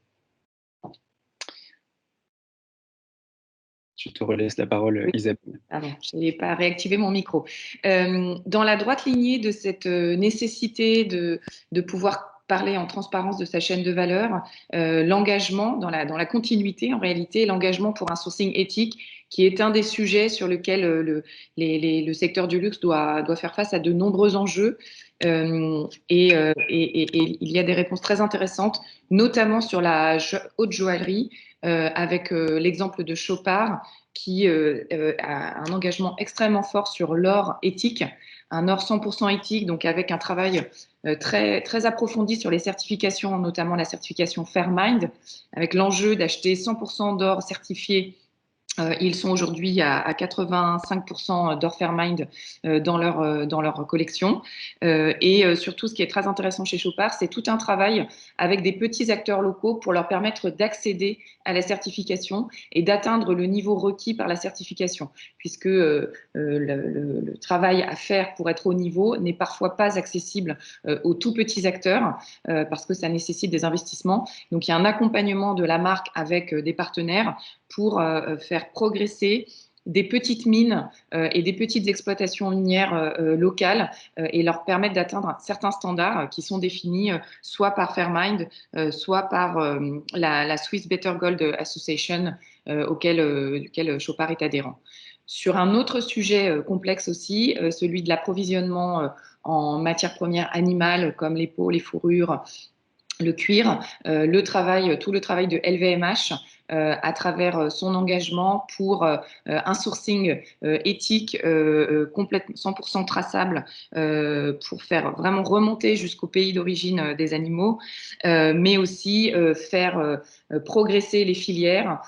Je te relaisse la parole, Isabelle. Pardon, je n'ai pas réactivé mon micro. Dans la droite lignée de cette nécessité de pouvoir parler en transparence de sa chaîne de valeur, l'engagement, dans la continuité en réalité, l'engagement pour un sourcing éthique, qui est un des sujets sur lesquels le secteur du luxe doit faire face à de nombreux enjeux. Et il y a des réponses très intéressantes, notamment sur la haute joaillerie, avec l'exemple de Chopard, qui a un engagement extrêmement fort sur l'or éthique, un or 100% éthique, donc avec un travail très, très approfondi sur les certifications, notamment la certification Fairmined, avec l'enjeu d'acheter 100% d'or certifié. Ils sont aujourd'hui à 85% d'or Fairmined dans leur collection. Et surtout, ce qui est très intéressant chez Chopard, c'est tout un travail avec des petits acteurs locaux pour leur permettre d'accéder à la certification et d'atteindre le niveau requis par la certification, puisque le travail à faire pour être au niveau n'est parfois pas accessible aux tout petits acteurs parce que ça nécessite des investissements. Donc, il y a un accompagnement de la marque avec des partenaires pour faire progresser des petites mines et des petites exploitations minières locales et leur permettre d'atteindre certains standards qui sont définis soit par Fairmined, soit par la Swiss Better Gold Association duquel Chopard est adhérent. Sur un autre sujet complexe aussi, celui de l'approvisionnement en matières premières animales comme les peaux, les fourrures, le cuir, tout le travail de LVMH à travers son engagement pour un sourcing éthique complètement 100% traçable pour faire vraiment remonter jusqu'au pays d'origine des animaux, mais aussi faire progresser les filières,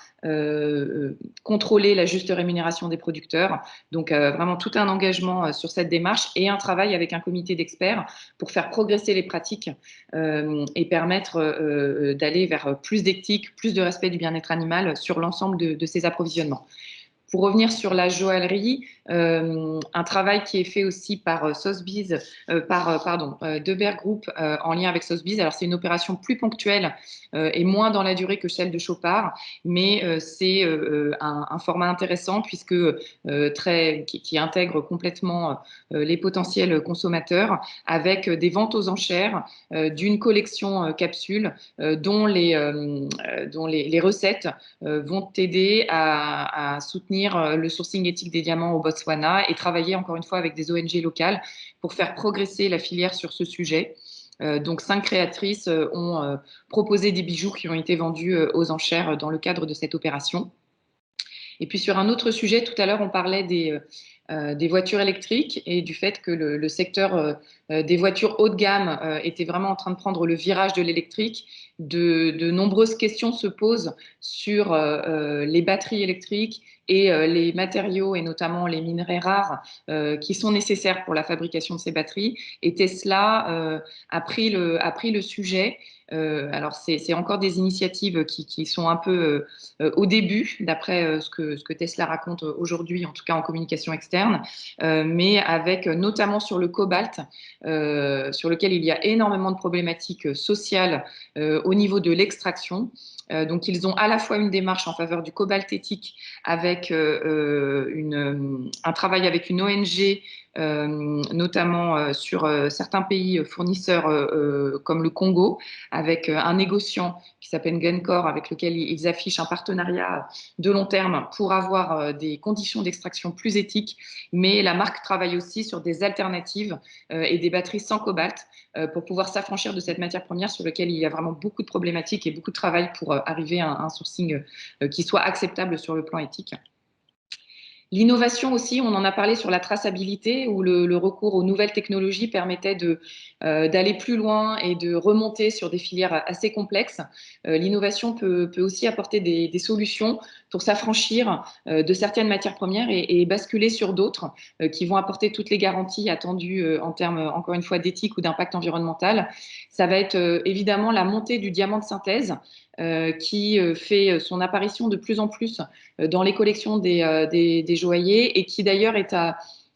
contrôler la juste rémunération des producteurs. Donc vraiment tout un engagement sur cette démarche et un travail avec un comité d'experts pour faire progresser les pratiques et permettre d'aller vers plus d'éthique, plus de respect du bien-être animal sur l'ensemble de ces approvisionnements. Pour revenir sur la joaillerie, un travail qui est fait aussi par Sotheby's, Deber Group en lien avec Sotheby's. Alors c'est une opération plus ponctuelle et moins dans la durée que celle de Chopard, mais c'est un format intéressant puisque qui intègre complètement les potentiels consommateurs avec des ventes aux enchères d'une collection capsule dont les recettes vont aider à soutenir le sourcing éthique des diamants au Botswana et travailler encore une fois avec des ONG locales pour faire progresser la filière sur ce sujet. Donc 5 créatrices ont proposé des bijoux qui ont été vendus aux enchères dans le cadre de cette opération. Et puis sur un autre sujet, tout à l'heure on parlait des voitures électriques et du fait que le secteur des voitures haut de gamme était vraiment en train de prendre le virage de l'électrique. De nombreuses questions se posent sur les batteries électriques et les matériaux et notamment les minerais rares qui sont nécessaires pour la fabrication de ces batteries. Et Tesla a pris le sujet. Alors, c'est encore des initiatives qui sont un peu au début, d'après ce que Tesla raconte aujourd'hui, en tout cas en communication externe, mais avec notamment sur le cobalt, sur lequel il y a énormément de problématiques sociales au niveau de l'extraction. Donc, ils ont à la fois une démarche en faveur du cobalt éthique avec un travail avec une ONG, notamment sur certains pays fournisseurs comme le Congo, avec un négociant qui s'appelle Glencore, avec lequel ils affichent un partenariat de long terme pour avoir des conditions d'extraction plus éthiques. Mais la marque travaille aussi sur des alternatives et des batteries sans cobalt pour pouvoir s'affranchir de cette matière première sur laquelle il y a vraiment beaucoup de problématiques et beaucoup de travail pour arriver à un sourcing qui soit acceptable sur le plan éthique. L'innovation aussi, on en a parlé sur la traçabilité, où le recours aux nouvelles technologies permettait d'aller plus loin et de remonter sur des filières assez complexes. L'innovation peut aussi apporter des solutions pour s'affranchir de certaines matières premières et basculer sur d'autres qui vont apporter toutes les garanties attendues en termes, encore une fois, d'éthique ou d'impact environnemental. Ça va être évidemment la montée du diamant de synthèse, qui fait son apparition de plus en plus dans les collections des joailliers et qui d'ailleurs est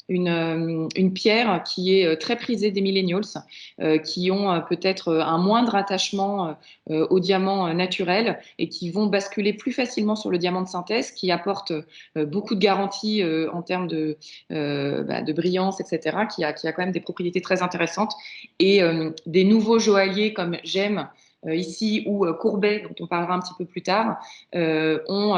une pierre qui est très prisée des millennials, qui ont peut-être un moindre attachement au diamant naturel et qui vont basculer plus facilement sur le diamant de synthèse, qui apporte beaucoup de garanties en termes de brillance, etc., qui a quand même des propriétés très intéressantes. Et des nouveaux joailliers comme GEM, ici, ou Courbet, dont on parlera un petit peu plus tard, ont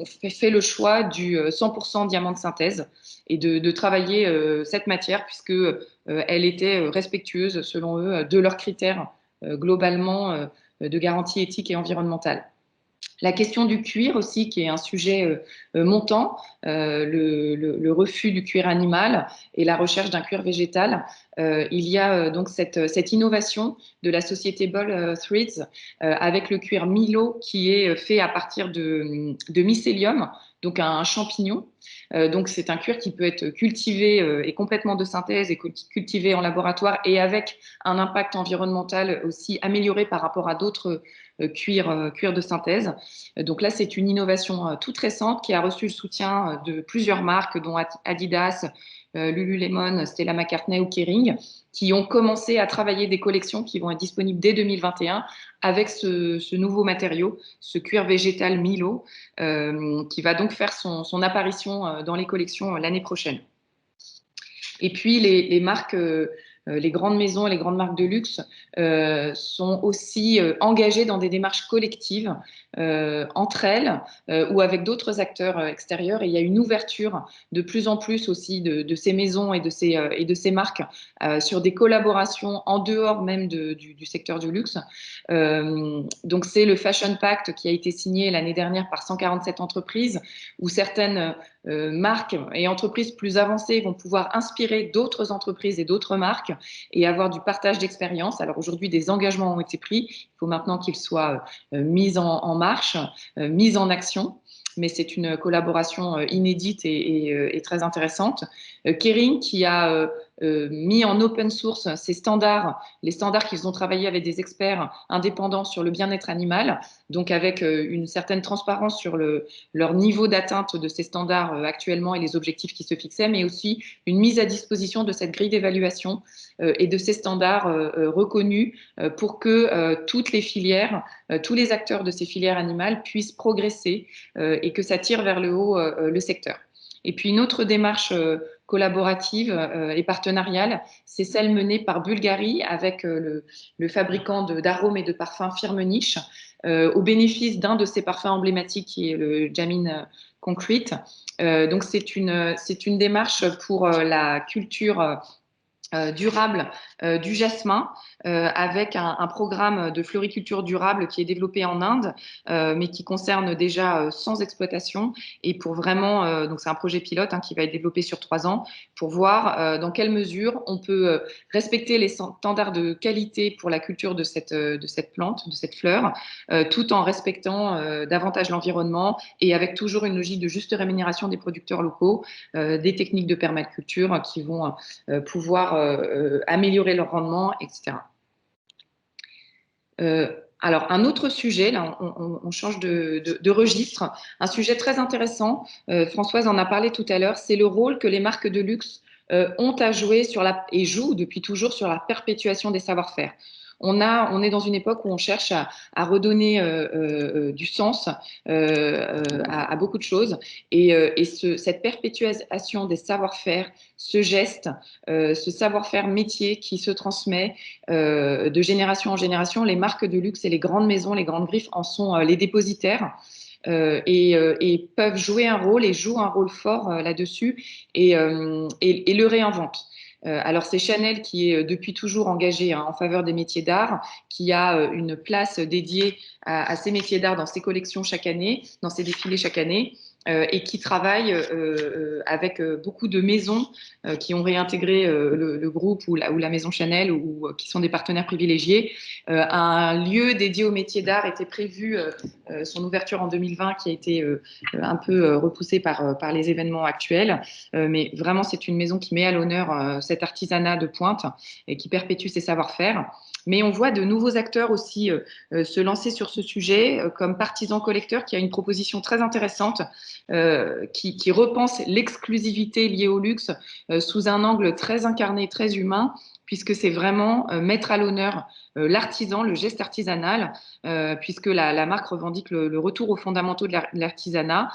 fait le choix du 100% diamant de synthèse et de travailler cette matière, puisque elle était respectueuse, selon eux, de leurs critères globalement de garantie éthique et environnementale. La question du cuir aussi, qui est un sujet montant, le refus du cuir animal et la recherche d'un cuir végétal. Il y a donc cette innovation de la société Ball Threads avec le cuir Milo, qui est fait à partir de mycélium, donc un champignon. Donc c'est un cuir qui peut être cultivé et complètement de synthèse et cultivé en laboratoire et avec un impact environnemental aussi amélioré par rapport à d'autres cuir de synthèse. Donc là, c'est une innovation toute récente qui a reçu le soutien de plusieurs marques, dont Adidas, Lululemon, Stella McCartney ou Kering, qui ont commencé à travailler des collections qui vont être disponibles dès 2021 avec ce nouveau matériau, ce cuir végétal Milo, qui va donc faire son apparition dans les collections l'année prochaine. Et puis les marques, les grandes maisons et les grandes marques de luxe sont aussi engagées dans des démarches collectives entre elles ou avec d'autres acteurs extérieurs. Et il y a une ouverture de plus en plus aussi de ces maisons et de ces marques sur des collaborations en dehors même du secteur du luxe. Donc c'est le Fashion Pact qui a été signé l'année dernière par 147 entreprises, où certaines marques et entreprises plus avancées vont pouvoir inspirer d'autres entreprises et d'autres marques et avoir du partage d'expérience. Alors aujourd'hui, des engagements ont été pris. Il faut maintenant qu'ils soient mis en marche, mis en action. Mais c'est une collaboration inédite et très intéressante. Kering, qui a mis en open source ces standards, les standards qu'ils ont travaillé avec des experts indépendants sur le bien-être animal, donc avec une certaine transparence sur leur niveau d'atteinte de ces standards actuellement et les objectifs qui se fixaient, mais aussi une mise à disposition de cette grille d'évaluation et de ces standards reconnus pour que toutes les filières, tous les acteurs de ces filières animales puissent progresser et que ça tire vers le haut le secteur. Et puis une autre démarche collaborative et partenariale, c'est celle menée par Bulgari avec le fabricant d'arômes et de parfums Firmenich, au bénéfice d'un de ses parfums emblématiques qui est le Jasmine Concrete. Donc c'est une démarche pour la culture durable du jasmin avec un programme de floriculture durable qui est développé en Inde mais qui concerne déjà 100 exploitations et pour vraiment, donc c'est un projet pilote qui va être développé sur 3 ans pour voir dans quelle mesure on peut respecter les standards de qualité pour la culture de cette plante, de cette fleur, tout en respectant davantage l'environnement et avec toujours une logique de juste rémunération des producteurs locaux, des techniques de permaculture qui vont pouvoir améliorer leur rendement, etc. Alors, un autre sujet, là, on change de registre, un sujet très intéressant, Françoise en a parlé tout à l'heure, c'est le rôle que les marques de luxe ont à jouer et jouent depuis toujours sur la perpétuation des savoir-faire. On est dans une époque où on cherche à redonner du sens à beaucoup de choses. Et cette perpétuation des savoir-faire, ce geste, ce savoir-faire métier qui se transmet de génération en génération, les marques de luxe et les grandes maisons, les grandes griffes en sont les dépositaires. Et peuvent jouer un rôle et jouent un rôle fort là-dessus et le réinventent. Alors c'est Chanel qui est depuis toujours engagé en faveur des métiers d'art, qui a une place dédiée à ces métiers d'art dans ses collections chaque année, dans ses défilés chaque année. Et qui travaille avec beaucoup de maisons qui ont réintégré le groupe ou la maison Chanel ou qui sont des partenaires privilégiés. Un lieu dédié aux métiers d'art était prévu, son ouverture en 2020 qui a été un peu repoussée par les événements actuels. Mais vraiment, c'est une maison qui met à l'honneur cet artisanat de pointe et qui perpétue ses savoir-faire. Mais on voit de nouveaux acteurs aussi se lancer sur ce sujet, comme Partisan Collecteur, qui a une proposition très intéressante, qui repense l'exclusivité liée au luxe sous un angle très incarné, très humain, puisque c'est vraiment mettre à l'honneur l'artisan, le geste artisanal, puisque la marque revendique le retour aux fondamentaux de l'artisanat,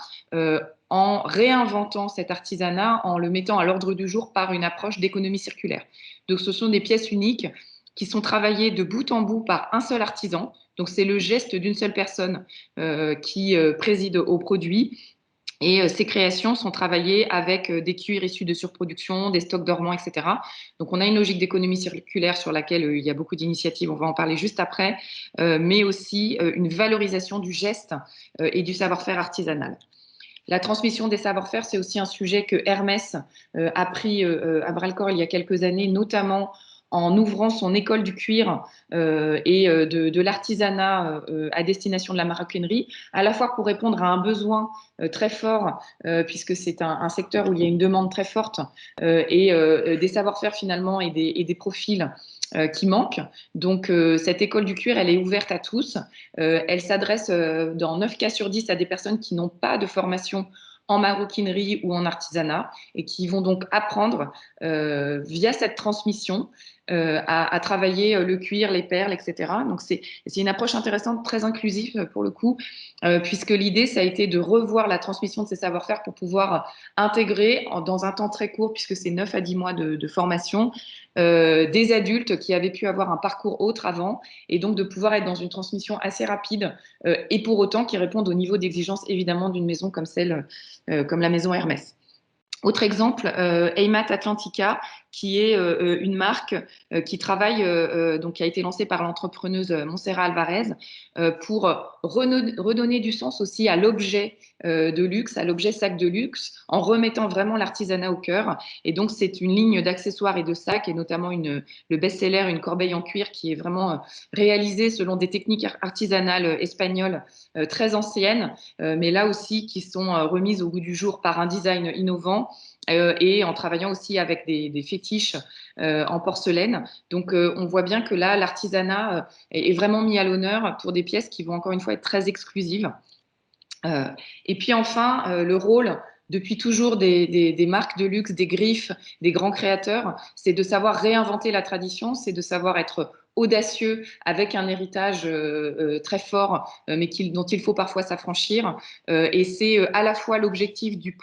en réinventant cet artisanat, en le mettant à l'ordre du jour par une approche d'économie circulaire. Donc ce sont des pièces uniques qui sont travaillées de bout en bout par un seul artisan. Donc c'est le geste d'une seule personne qui préside au produit. Et ces créations sont travaillées avec des cuirs issus de surproduction, des stocks dormants, etc. Donc on a une logique d'économie circulaire sur laquelle il y a beaucoup d'initiatives, on va en parler juste après, mais aussi une valorisation du geste et du savoir-faire artisanal. La transmission des savoir-faire, c'est aussi un sujet que Hermès a pris à bras-le-corps il y a quelques années, notamment en ouvrant son école du cuir et de l'artisanat à destination de la maroquinerie, à la fois pour répondre à un besoin très fort, puisque c'est un secteur où il y a une demande très forte, et des savoir-faire finalement et des profils qui manquent. Donc cette école du cuir, elle est ouverte à tous. Elle s'adresse dans 9 cas sur 10 à des personnes qui n'ont pas de formation en maroquinerie ou en artisanat et qui vont donc apprendre via cette transmission à travailler le cuir, les perles, etc. Donc c'est une approche intéressante, très inclusive pour le coup, puisque l'idée, ça a été de revoir la transmission de ces savoir-faire pour pouvoir intégrer dans un temps très court, puisque c'est 9 à 10 mois de formation, des adultes qui avaient pu avoir un parcours autre avant, et donc de pouvoir être dans une transmission assez rapide, et pour autant qui répondent au niveau d'exigence évidemment d'une maison comme comme la maison Hermès. Autre exemple, Heimat Atlantica, qui est une marque qui travaille, donc qui a été lancée par l'entrepreneuse Montserrat Alvarez, pour redonner du sens aussi à l'objet de luxe, à l'objet sac de luxe, en remettant vraiment l'artisanat au cœur. Et donc, c'est une ligne d'accessoires et de sacs, et notamment le best-seller, une corbeille en cuir, qui est vraiment réalisée selon des techniques artisanales espagnoles très anciennes, mais là aussi qui sont remises au goût du jour par un design innovant. Et en travaillant aussi avec des fétiches en porcelaine. Donc, on voit bien que là, l'artisanat est vraiment mis à l'honneur pour des pièces qui vont encore une fois être très exclusives. Et puis enfin, le rôle depuis toujours des marques de luxe, des griffes, des grands créateurs, c'est de savoir réinventer la tradition, c'est de savoir être audacieux avec un héritage très fort, mais dont il faut parfois s'affranchir. Et c'est à la fois l'objectif du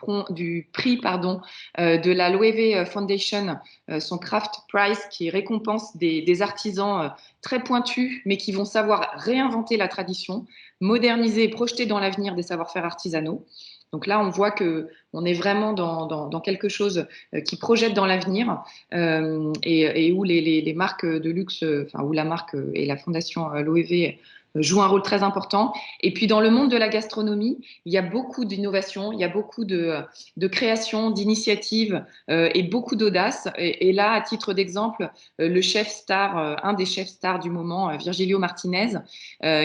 prix de la Loewe Foundation, son Craft Prize, qui récompense des artisans très pointus, mais qui vont savoir réinventer la tradition, moderniser et projeter dans l'avenir des savoir-faire artisanaux. Donc là, on voit qu'on est vraiment dans quelque chose qui projette dans l'avenir et où les marques de luxe, enfin où la marque et la fondation Loewe jouent un rôle très important. Et puis dans le monde de la gastronomie, il y a beaucoup d'innovations, il y a beaucoup de créations, d'initiatives et beaucoup d'audace. Et là, à titre d'exemple, le chef star, un des chefs stars du moment, Virgilio Martinez,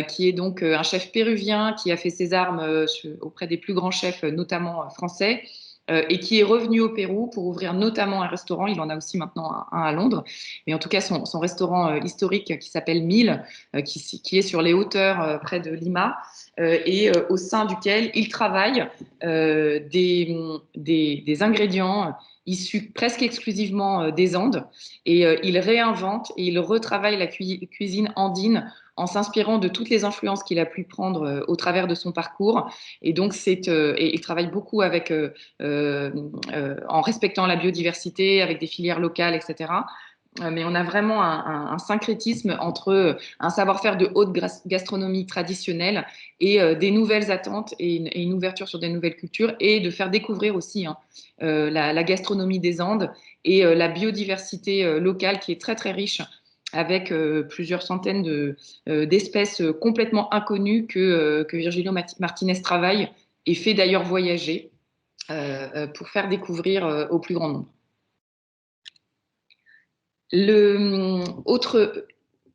qui est donc un chef péruvien qui a fait ses armes auprès des plus grands chefs, notamment français, et qui est revenu au Pérou pour ouvrir notamment un restaurant. Il en a aussi maintenant un à Londres. Mais en tout cas, son restaurant historique qui s'appelle Mille, qui est sur les hauteurs près de Lima, et au sein duquel il travaille des ingrédients issus presque exclusivement des Andes, et il réinvente et il retravaille la cuisine andine en s'inspirant de toutes les influences qu'il a pu prendre au travers de son parcours. Et donc, et il travaille beaucoup en respectant la biodiversité, avec des filières locales, etc. Mais on a vraiment un syncrétisme entre un savoir-faire de haute gastronomie traditionnelle et des nouvelles attentes et une ouverture sur des nouvelles cultures, et de faire découvrir aussi la gastronomie des Andes et la biodiversité locale qui est très très riche, avec plusieurs centaines d'espèces complètement inconnues que Virgilio Martinez travaille et fait d'ailleurs voyager pour faire découvrir au plus grand nombre. Autre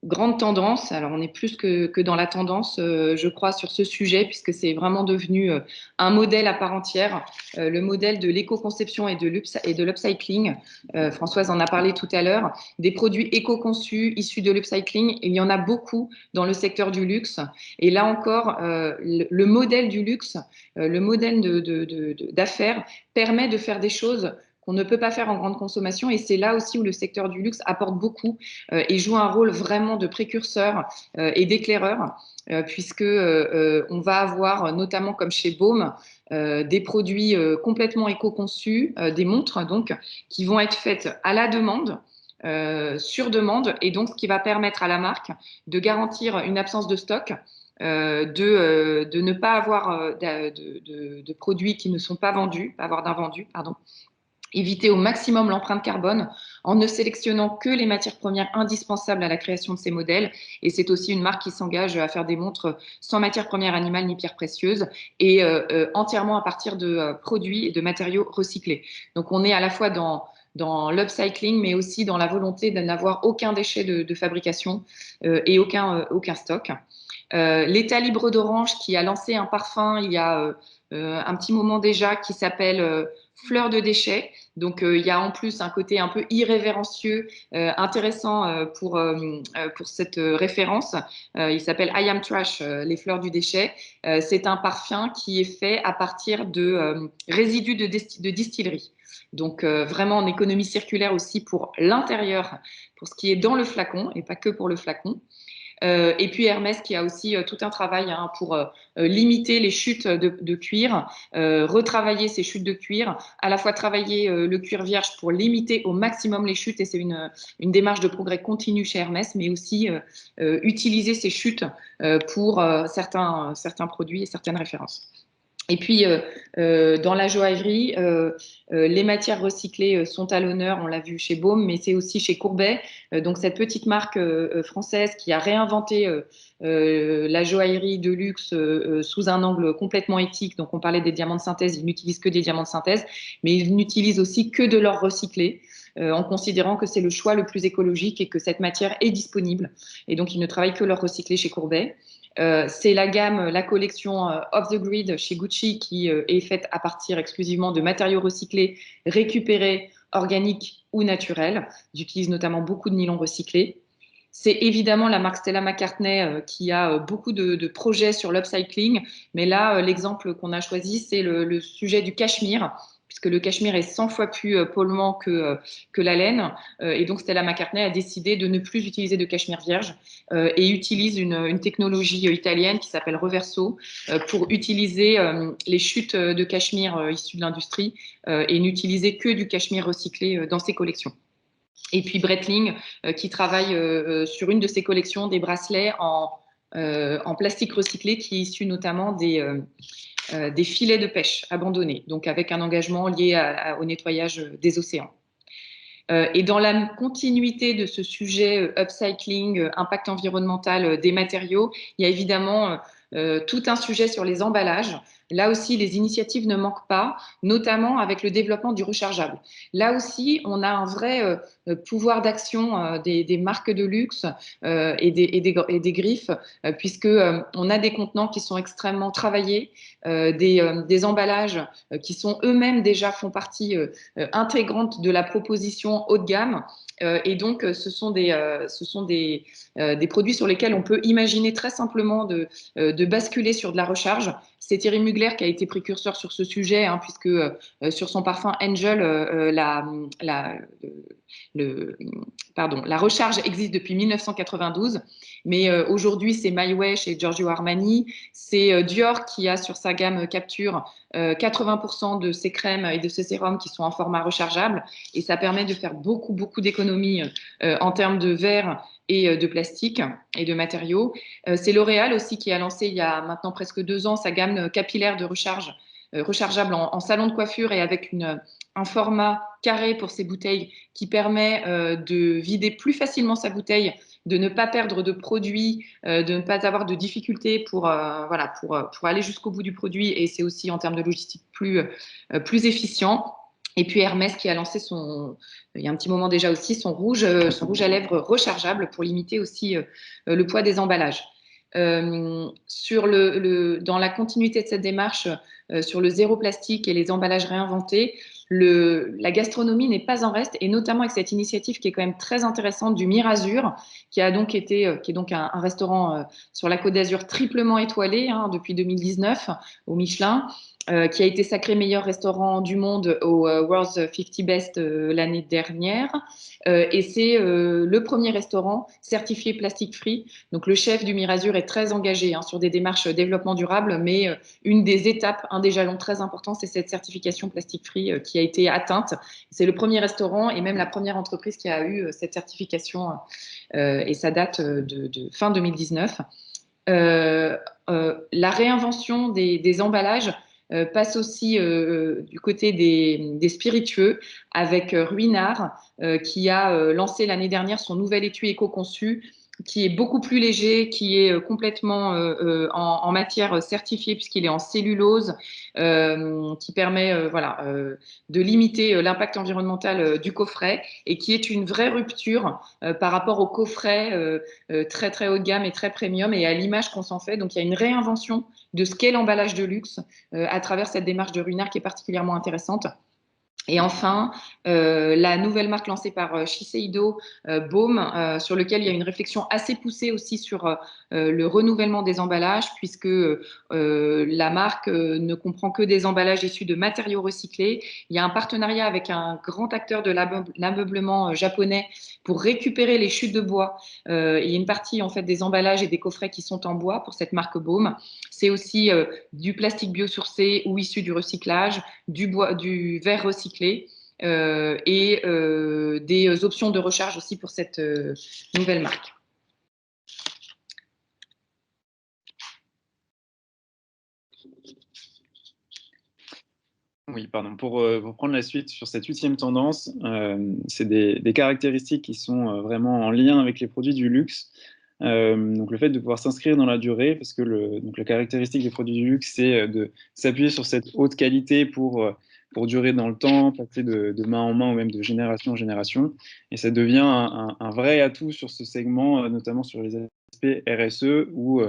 grande tendance, alors on est plus que dans la tendance, je crois, sur ce sujet, puisque c'est vraiment devenu un modèle à part entière, le modèle de l'éco-conception et de l'upcycling. Françoise en a parlé tout à l'heure. Des produits éco-conçus issus de l'upcycling, il y en a beaucoup dans le secteur du luxe. Et là encore, le modèle du luxe, le modèle d'affaires permet de faire des choses qu'on ne peut pas faire en grande consommation, et c'est là aussi où le secteur du luxe apporte beaucoup et joue un rôle vraiment de précurseur et d'éclaireur, puisque on va avoir, notamment comme chez Baume, des produits complètement éco-conçus, des montres donc, qui vont être faites à la demande, sur demande, et donc ce qui va permettre à la marque de garantir une absence de stock, de ne pas avoir de produits qui ne sont pas vendus, pas avoir d'invendus, pardon. Éviter au maximum l'empreinte carbone en ne sélectionnant que les matières premières indispensables à la création de ces modèles. Et c'est aussi une marque qui s'engage à faire des montres sans matières premières animales ni pierres précieuses, et entièrement à partir de produits et de matériaux recyclés. Donc on est à la fois dans l'upcycling, mais aussi dans la volonté de n'avoir aucun déchet de fabrication et aucun stock. L'État libre d'Orange, qui a lancé un parfum il y a un petit moment déjà, qui s'appelle Fleur de déchets. Donc, il y a en plus un côté un peu irrévérencieux, intéressant pour cette référence. Il s'appelle I Am Trash, les fleurs du déchet. C'est un parfum qui est fait à partir de résidus de distillerie. Donc, vraiment en économie circulaire aussi pour l'intérieur, pour ce qui est dans le flacon, et pas que pour le flacon. Et puis Hermès, qui a aussi tout un travail pour limiter les chutes de cuir, retravailler ces chutes de cuir, à la fois travailler le cuir vierge pour limiter au maximum les chutes, et c'est une démarche de progrès continu chez Hermès, mais aussi utiliser ces chutes pour certains produits et certaines références. Et puis, dans la joaillerie, les matières recyclées sont à l'honneur, on l'a vu chez Baume, mais c'est aussi chez Courbet, donc cette petite marque française qui a réinventé la joaillerie de luxe sous un angle complètement éthique. Donc, on parlait des diamants de synthèse, ils n'utilisent que des diamants de synthèse, mais ils n'utilisent aussi que de l'or recyclé, en considérant que c'est le choix le plus écologique et que cette matière est disponible. Et donc, ils ne travaillent que l'or recyclé chez Courbet. C'est la collection Off the Grid chez Gucci, qui est faite à partir exclusivement de matériaux recyclés, récupérés, organiques ou naturels. Ils utilisent notamment beaucoup de nylon recyclé. C'est évidemment la marque Stella McCartney qui a beaucoup de projets sur l'upcycling. Mais là, l'exemple qu'on a choisi, c'est le sujet du cachemire, puisque le cachemire est 100 fois plus polluant que la laine. Et donc, Stella McCartney a décidé de ne plus utiliser de cachemire vierge et utilise une technologie italienne qui s'appelle Reverso pour utiliser les chutes de cachemire issues de l'industrie et n'utiliser que du cachemire recyclé dans ses collections. Et puis Breitling, qui travaille sur une de ses collections, des bracelets en plastique recyclé, qui est issu notamment des filets de pêche abandonnés, donc avec un engagement lié au nettoyage des océans. Et dans la continuité de ce sujet upcycling, impact environnemental des matériaux, il y a évidemment tout un sujet sur les emballages. Là aussi, les initiatives ne manquent pas, notamment avec le développement du rechargeable. Là aussi, on a un vrai pouvoir d'action des marques de luxe et des griffes, puisque on a des contenants qui sont extrêmement travaillés, des emballages qui sont eux-mêmes déjà font partie intégrante de la proposition haut de gamme. Et donc, ce sont des produits sur lesquels on peut imaginer très simplement de basculer sur de la recharge. C'est Thierry Mugler qui a été précurseur sur ce sujet, hein, puisque sur son parfum Angel, la recharge existe depuis 1992, mais aujourd'hui c'est My Way chez Giorgio Armani, c'est Dior qui a sur sa gamme Capture 80% de ses crèmes et de ses sérums qui sont en format rechargeable, et ça permet de faire beaucoup d'économies en termes de verre et de plastique et de matériaux. C'est L'Oréal aussi qui a lancé il y a maintenant presque 2 ans sa gamme capillaire de recharge, rechargeable en salon de coiffure et avec un format carré pour ses bouteilles qui permet de vider plus facilement sa bouteille, de ne pas perdre de produit, de ne pas avoir de difficultés pour aller jusqu'au bout du produit, et c'est aussi en termes de logistique plus efficient. Et puis Hermès qui a lancé il y a un petit moment déjà aussi, son rouge à lèvres rechargeable pour limiter aussi le poids des emballages. Dans la continuité de cette démarche sur le zéro plastique et les emballages réinventés, la gastronomie n'est pas en reste, et notamment avec cette initiative qui est quand même très intéressante du Mirazur, qui est donc un restaurant sur la Côte d'Azur triplement étoilé, hein, depuis 2019 au Michelin, qui a été sacré meilleur restaurant du monde au World's 50 Best l'année dernière. Et c'est le premier restaurant certifié plastic free. Donc le chef du Mirazur est très engagé, hein, sur des démarches développement durable, mais une des étapes, un des jalons très importants, c'est cette certification plastic free qui a été atteinte. C'est le premier restaurant et même la première entreprise qui a eu cette certification, et ça date de fin 2019. La réinvention des emballages passe aussi du côté des spiritueux avec Ruinart, qui a lancé l'année dernière son nouvel étui éco-conçu, qui est beaucoup plus léger, qui est complètement en matière certifiée puisqu'il est en cellulose, qui permet de limiter l'impact environnemental du coffret, et qui est une vraie rupture par rapport au coffret très très haut de gamme et très premium, et à l'image qu'on s'en fait. Donc il y a une réinvention de ce qu'est l'emballage de luxe à travers cette démarche de Ruinart qui est particulièrement intéressante. Et enfin, la nouvelle marque lancée par Shiseido, Baume, sur lequel il y a une réflexion assez poussée aussi sur le renouvellement des emballages, puisque la marque ne comprend que des emballages issus de matériaux recyclés. Il y a un partenariat avec un grand acteur de l'ameublement japonais pour récupérer les chutes de bois. Il y a une partie en fait des emballages et des coffrets qui sont en bois pour cette marque Baume. C'est aussi du plastique biosourcé ou issu du recyclage, du verre recyclé, et des options de recharge aussi pour cette nouvelle marque. Oui, pardon. Pour prendre la suite sur cette 8e tendance, c'est des caractéristiques qui sont vraiment en lien avec les produits du luxe. Donc le fait de pouvoir s'inscrire dans la durée, parce que la caractéristique des produits du luxe, c'est de s'appuyer sur cette haute qualité pour durer dans le temps, passer de main en main ou même de génération en génération. Et ça devient un vrai atout sur ce segment, notamment sur les aspects RSE, où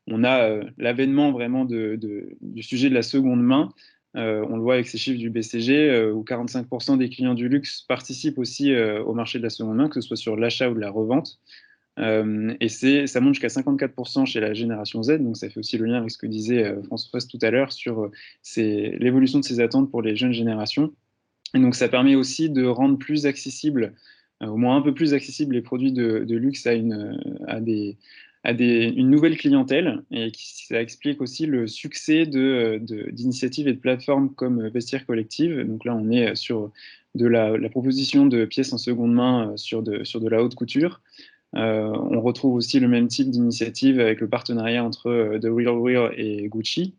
on a l'avènement vraiment du sujet de la seconde main. On le voit avec ces chiffres du BCG, où 45% des clients du luxe participent aussi au marché de la seconde main, que ce soit sur l'achat ou de la revente. Et ça monte jusqu'à 54% chez la génération Z, donc ça fait aussi le lien avec ce que disait Françoise tout à l'heure sur l'évolution de ces attentes pour les jeunes générations. Et donc ça permet aussi de rendre plus accessible, au moins un peu plus accessible, les produits de luxe à une nouvelle clientèle, et ça explique aussi le succès d'initiatives et de plateformes comme Vestiaire Collective. Donc là, on est sur de la proposition de pièces en seconde main sur de la haute couture. On retrouve aussi le même type d'initiative avec le partenariat entre The Real Real et Gucci,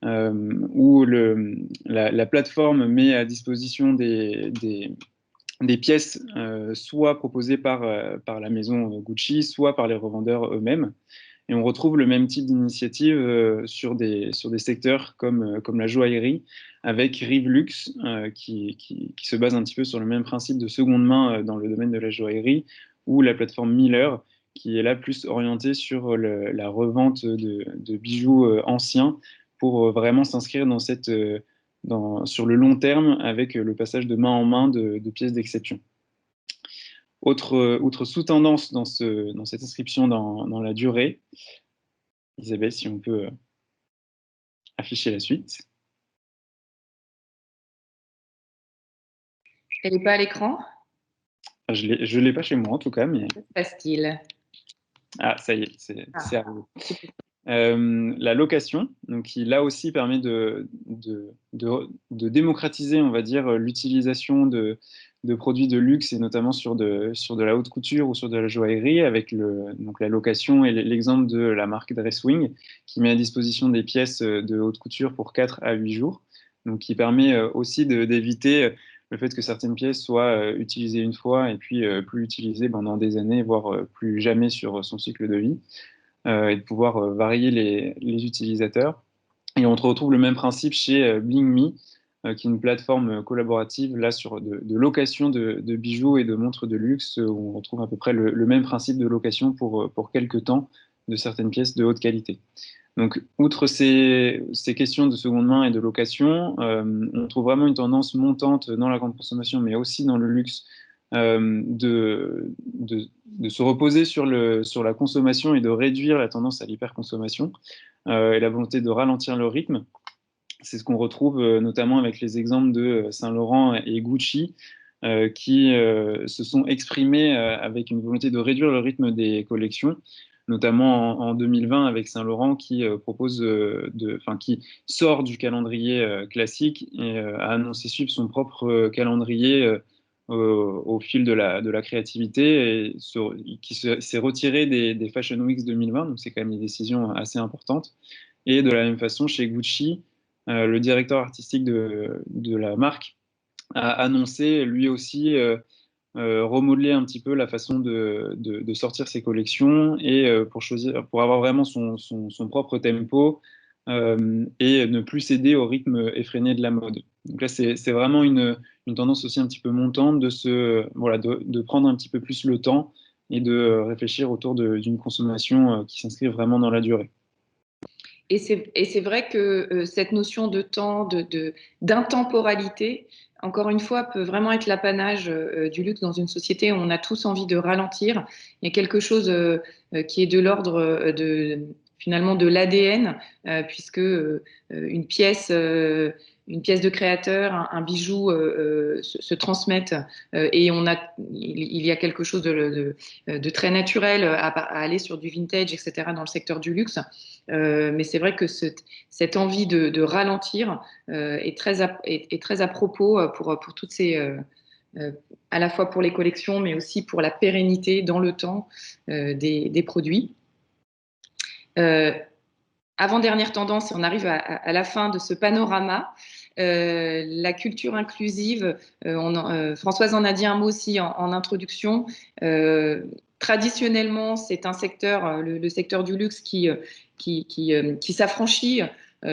où la plateforme met à disposition des pièces soit proposées par la maison Gucci, soit par les revendeurs eux-mêmes. Et on retrouve le même type d'initiative sur des secteurs comme la joaillerie, avec Rivlux, qui se base un petit peu sur le même principe de seconde main dans le domaine de la joaillerie, ou la plateforme Miller, qui est là plus orientée sur la revente de bijoux anciens, pour vraiment s'inscrire sur le long terme, avec le passage de main en main de pièces d'exception. Autre sous-tendance dans cette inscription dans la durée, Isabelle, si on peut afficher la suite. Elle n'est pas à l'écran? Je l'ai pas chez moi en tout cas, mais... Que se passe-t-il? Ah, ça y est, c'est Ah. arrivé. La location, donc qui là aussi permet de démocratiser, on va dire, l'utilisation de produits de luxe et notamment sur de la haute couture ou sur de la joaillerie avec donc la location et l'exemple de la marque Dresswing qui met à disposition des pièces de haute couture pour 4 à 8 jours, donc qui permet aussi d'éviter le fait que certaines pièces soient utilisées une fois et puis plus utilisées pendant des années, voire plus jamais sur son cycle de vie. Et de pouvoir varier les utilisateurs. Et on retrouve le même principe chez Bling Me, qui est une plateforme collaborative là, sur de location de bijoux et de montres de luxe, où on retrouve à peu près le même principe de location pour quelques temps de certaines pièces de haute qualité. Donc, outre ces questions de seconde main et de location, on trouve vraiment une tendance montante dans la grande consommation, mais aussi dans le luxe, de se reposer sur la consommation et de réduire la tendance à l'hyperconsommation et la volonté de ralentir le rythme. C'est ce qu'on retrouve notamment avec les exemples de Saint-Laurent et Gucci qui se sont exprimés avec une volonté de réduire le rythme des collections, notamment en 2020 avec Saint-Laurent qui qui sort du calendrier classique et a annoncé suivre son propre calendrier au fil de la créativité et qui s'est retiré des Fashion Weeks 2020, donc c'est quand même une décision assez importante. Et de la même façon, chez Gucci, le directeur artistique de la marque a annoncé lui aussi remodeler un petit peu la façon de sortir ses collections et pour avoir vraiment son propre tempo et ne plus céder au rythme effréné de la mode. Donc là, c'est vraiment une tendance aussi un petit peu montante de prendre un petit peu plus le temps et de réfléchir autour d'une consommation qui s'inscrit vraiment dans la durée. Et c'est vrai que cette notion de temps, d'intemporalité, encore une fois, peut vraiment être l'apanage du luxe dans une société où on a tous envie de ralentir. Il y a quelque chose qui est de l'ordre finalement de l'ADN, puisque une pièce de créateur, un bijou se transmettent et il y a quelque chose de très naturel à aller sur du vintage, etc., dans le secteur du luxe. Mais c'est vrai que cette envie de ralentir est très à propos pour toutes ces, à la fois pour les collections, mais aussi pour la pérennité dans le temps des produits. Avant-dernière tendance, et on arrive à la fin de ce panorama, la culture inclusive, Françoise en a dit un mot aussi en introduction. Traditionnellement, c'est un secteur, le secteur du luxe qui s'affranchit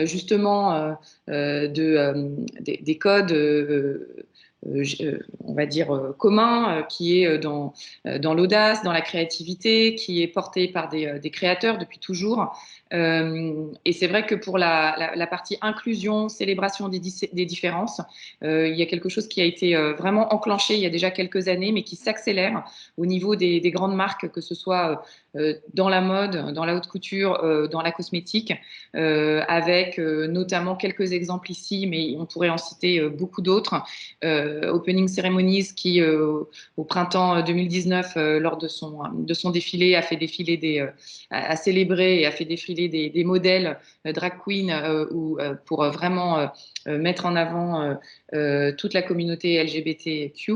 justement des codes, on va dire, communs, qui est dans l'audace, dans la créativité, qui est porté par des créateurs depuis toujours. Et c'est vrai que pour la partie inclusion, célébration des différences, il y a quelque chose qui a été vraiment enclenché il y a déjà quelques années, mais qui s'accélère au niveau des grandes marques, que ce soit dans la mode, dans la haute couture, dans la cosmétique, avec notamment quelques exemples ici, mais on pourrait en citer beaucoup d'autres. Opening Ceremonies qui, au printemps 2019, lors de son défilé, a fait défiler a célébré et a fait défiler des modèles drag queen pour vraiment mettre en avant toute la communauté LGBTQ.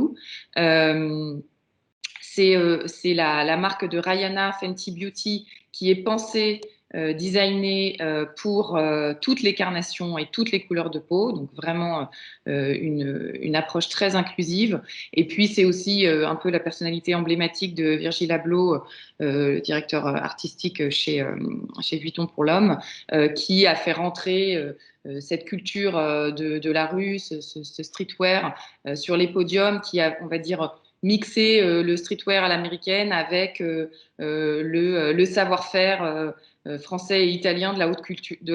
C'est la marque de Rihanna, Fenty Beauty, qui est pensée, designée pour toutes les carnations et toutes les couleurs de peau. Donc vraiment une approche très inclusive. Et puis c'est aussi un peu la personnalité emblématique de Virgil Abloh, directeur artistique chez Vuitton pour l'homme, qui a fait rentrer cette culture de la rue, ce streetwear sur les podiums, qui a, on va dire, mixer le streetwear à l'américaine avec le savoir-faire français et italien de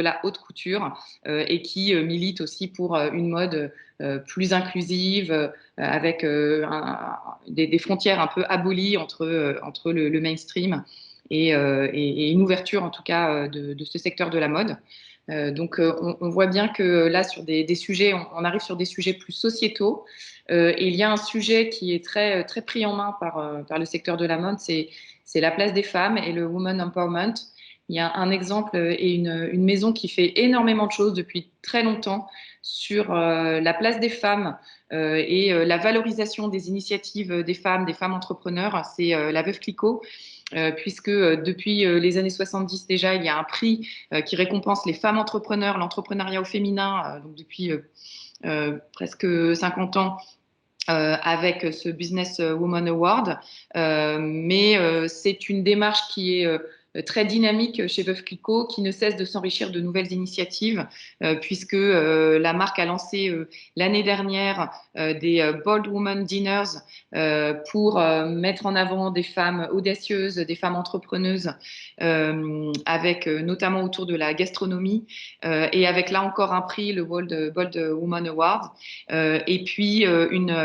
la haute couture et qui milite aussi pour une mode plus inclusive avec des frontières un peu abolies entre le mainstream et une ouverture en tout cas de ce secteur de la mode. On voit bien que là, sur des sujets, on arrive sur des sujets plus sociétaux. Et il y a un sujet qui est très, très pris en main par le secteur de la mode, c'est la place des femmes et le Women Empowerment. Il y a un exemple et une maison qui fait énormément de choses depuis très longtemps sur la place des femmes et la valorisation des initiatives des femmes entrepreneurs. C'est la Veuve Clicquot. Puisque depuis les années 70 déjà, il y a un prix qui récompense les femmes entrepreneurs, l'entrepreneuriat au féminin, donc depuis presque 50 ans, avec ce Business Woman Award. Mais c'est une démarche qui est très dynamique chez Veuve Clicquot, qui ne cesse de s'enrichir de nouvelles initiatives, puisque la marque a lancé l'année dernière des Bold Woman Dinners pour mettre en avant des femmes audacieuses, des femmes entrepreneuses, avec notamment autour de la gastronomie, et avec là encore un prix, le Bold Woman Award, et puis un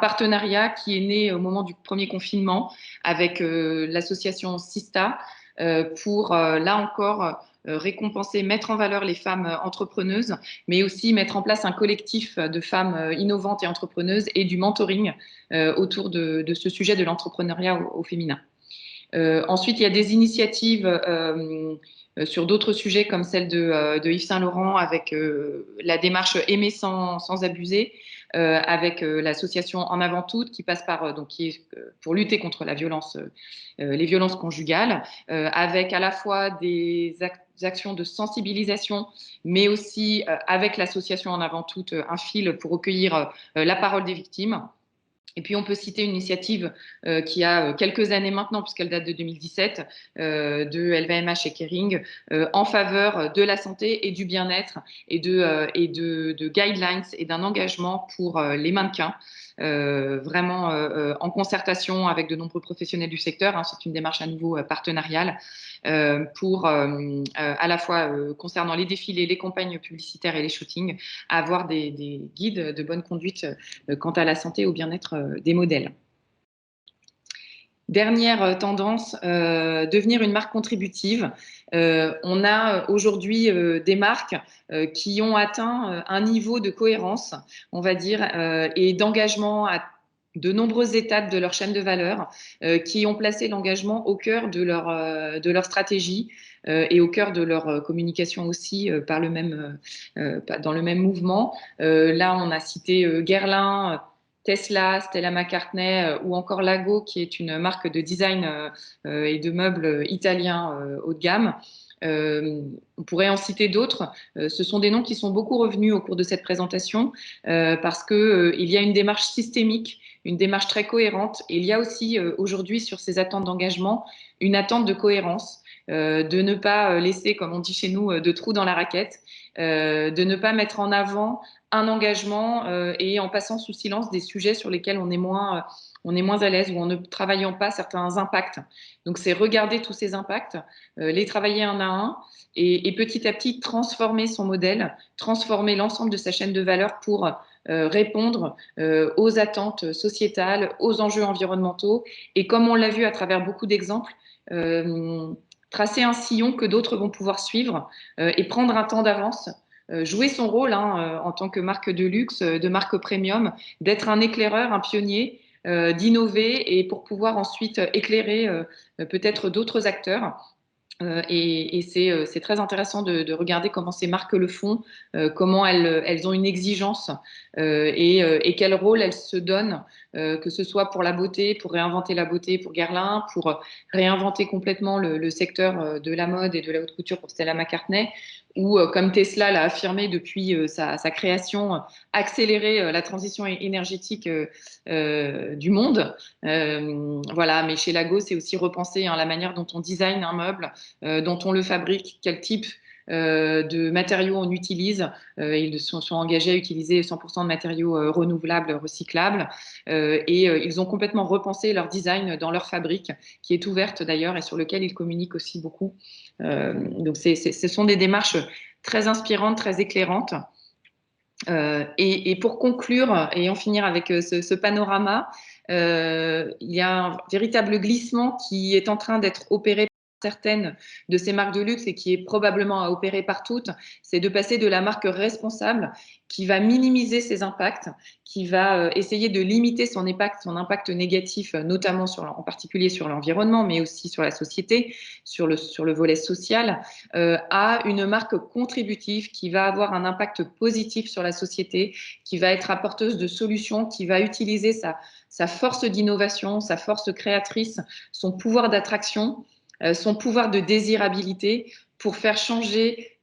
partenariat qui est né au moment du premier confinement avec l'association Sista pour, là encore, récompenser, mettre en valeur les femmes entrepreneuses, mais aussi mettre en place un collectif de femmes innovantes et entrepreneuses et du mentoring autour de ce sujet de l'entrepreneuriat au féminin. Ensuite, il y a des initiatives sur d'autres sujets comme celle de Yves Saint Laurent avec la démarche Aimer sans abuser, avec l'association En Avant Toutes qui passe par qui est pour lutter contre les violences conjugales, avec à la fois des actions de sensibilisation, mais aussi avec l'association En Avant Toutes un fil pour recueillir la parole des victimes. Et puis, on peut citer une initiative qui a quelques années maintenant, puisqu'elle date de 2017, de LVMH et Kering, en faveur de la santé et du bien-être et de guidelines et d'un engagement pour les mannequins, vraiment en concertation avec de nombreux professionnels du secteur. C'est une démarche à nouveau partenariale pour, à la fois concernant les défilés, les campagnes publicitaires et les shootings, avoir des guides de bonne conduite quant à la santé et au bien-être des modèles. Dernière tendance, devenir une marque contributive. On a aujourd'hui des marques qui ont atteint un niveau de cohérence, on va dire, et d'engagement à de nombreuses étapes de leur chaîne de valeur, qui ont placé l'engagement au cœur de leur stratégie et au cœur de leur communication aussi dans le même mouvement. Là, on a cité Guerlain, Tesla, Stella McCartney ou encore Lago, qui est une marque de design et de meubles italiens haut de gamme. On pourrait en citer d'autres. Ce sont des noms qui sont beaucoup revenus au cours de cette présentation parce qu'il y a une démarche systémique, une démarche très cohérente. Et il y a aussi aujourd'hui sur ces attentes d'engagement une attente de cohérence, de ne pas laisser, comme on dit chez nous, de trous dans la raquette, de ne pas mettre en avant un engagement et en passant sous silence des sujets sur lesquels on est moins à l'aise ou en ne travaillant pas certains impacts. Donc, c'est regarder tous ces impacts, les travailler un à un et petit à petit transformer son modèle, transformer l'ensemble de sa chaîne de valeur pour répondre aux attentes sociétales, aux enjeux environnementaux et comme on l'a vu à travers beaucoup d'exemples, tracer un sillon que d'autres vont pouvoir suivre et prendre un temps d'avance. Jouer son rôle en tant que marque de luxe, de marque premium, d'être un éclaireur, un pionnier, d'innover et pour pouvoir ensuite éclairer peut-être d'autres acteurs. Et c'est très intéressant de regarder comment ces marques le font, comment elles ont une exigence et quel rôle elles se donnent, que ce soit pour la beauté, pour réinventer la beauté pour Guerlain, pour réinventer complètement le secteur de la mode et de la haute couture pour Stella McCartney, ou comme Tesla l'a affirmé depuis sa création, accélérer la transition énergétique du monde. Voilà, mais chez Lago, c'est aussi repenser la manière dont on design un meuble, dont on le fabrique, quel type de matériaux on utilise. Ils sont engagés à utiliser 100% de matériaux renouvelables, recyclables. Ils ont complètement repensé leur design dans leur fabrique, qui est ouverte d'ailleurs et sur lequel ils communiquent aussi beaucoup. Donc, ce sont des démarches très inspirantes, très éclairantes. Et pour conclure et en finir avec ce panorama, il y a un véritable glissement qui est en train d'être opéré par certaines de ces marques de luxe et qui est probablement à opérer par toutes, c'est de passer de la marque responsable qui va minimiser ses impacts, qui va essayer de limiter son impact négatif, notamment en particulier sur l'environnement, mais aussi sur la société, sur le volet social, à une marque contributive qui va avoir un impact positif sur la société, qui va être apporteuse de solutions, qui va utiliser sa force d'innovation, sa force créatrice, son pouvoir d'attraction, son pouvoir de désirabilité pour faire changer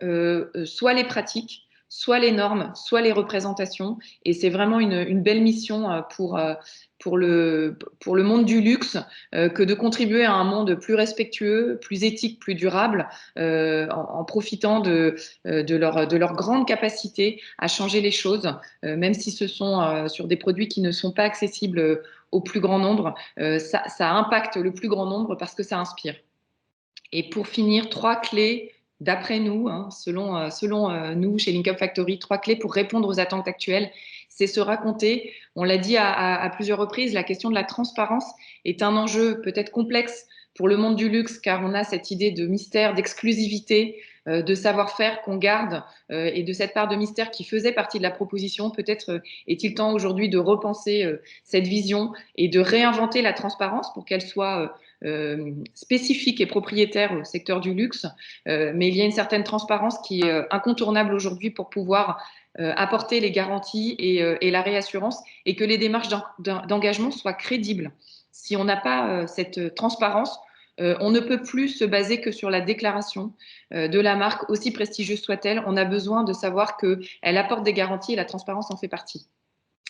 soit les pratiques, soit les normes, soit les représentations. Et c'est vraiment une belle mission pour le monde du luxe que de contribuer à un monde plus respectueux, plus éthique, plus durable, en profitant de leur grande capacité à changer les choses, même si ce sont sur des produits qui ne sont pas accessibles au plus grand nombre. Ça impacte le plus grand nombre parce que ça inspire. Et pour finir, 3 clés d'après nous, selon nous chez Link Up Factory, 3 clés pour répondre aux attentes actuelles. C'est se raconter. On l'a dit à plusieurs reprises, la question de la transparence est un enjeu peut-être complexe pour le monde du luxe, car on a cette idée de mystère, d'exclusivité, de savoir-faire qu'on garde et de cette part de mystère qui faisait partie de la proposition. Peut-être est-il temps aujourd'hui de repenser cette vision et de réinventer la transparence pour qu'elle soit spécifique et propriétaire au secteur du luxe, mais il y a une certaine transparence qui est incontournable aujourd'hui pour pouvoir apporter les garanties et la réassurance et que les démarches d'engagement soient crédibles. Si on n'a pas cette transparence, on ne peut plus se baser que sur la déclaration de la marque, aussi prestigieuse soit-elle. On a besoin de savoir qu'elle apporte des garanties et la transparence en fait partie.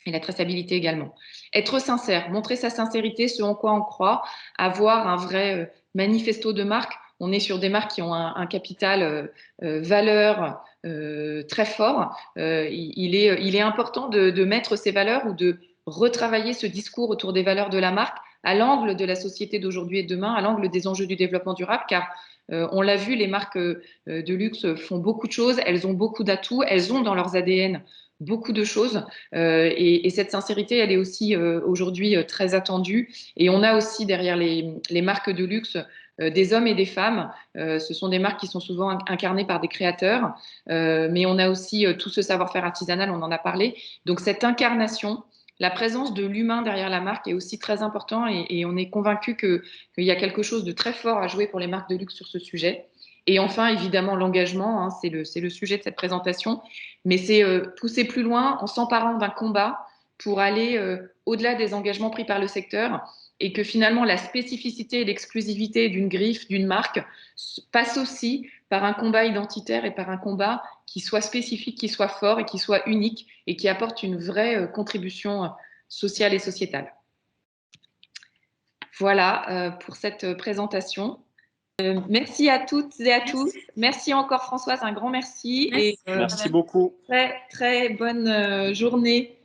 Et la traçabilité également. Être sincère, montrer sa sincérité, ce en quoi on croit, avoir un vrai manifesto de marque. On est sur des marques qui ont un capital valeur très fort. Il est important de mettre ces valeurs ou de retravailler ce discours autour des valeurs de la marque à l'angle de la société d'aujourd'hui et de demain, à l'angle des enjeux du développement durable, car on l'a vu, les marques de luxe font beaucoup de choses, elles ont beaucoup d'atouts, elles ont dans leurs ADN beaucoup de choses et cette sincérité, elle est aussi aujourd'hui très attendue. Et on a aussi derrière les marques de luxe des hommes et des femmes. Ce sont des marques qui sont souvent incarnées par des créateurs, mais on a aussi tout ce savoir-faire artisanal, on en a parlé. Donc cette incarnation, la présence de l'humain derrière la marque est aussi très important et on est convaincu qu'il y a quelque chose de très fort à jouer pour les marques de luxe sur ce sujet. Et enfin, évidemment, l'engagement, c'est le sujet de cette présentation, mais c'est pousser plus loin en s'emparant d'un combat pour aller au-delà des engagements pris par le secteur et que finalement la spécificité et l'exclusivité d'une griffe, d'une marque passe aussi par un combat identitaire et par un combat qui soit spécifique, qui soit fort et qui soit unique et qui apporte une vraie contribution sociale et sociétale. Voilà pour cette présentation. Merci à toutes et à tous. Merci encore Françoise, un grand merci. Merci beaucoup. Très, très bonne journée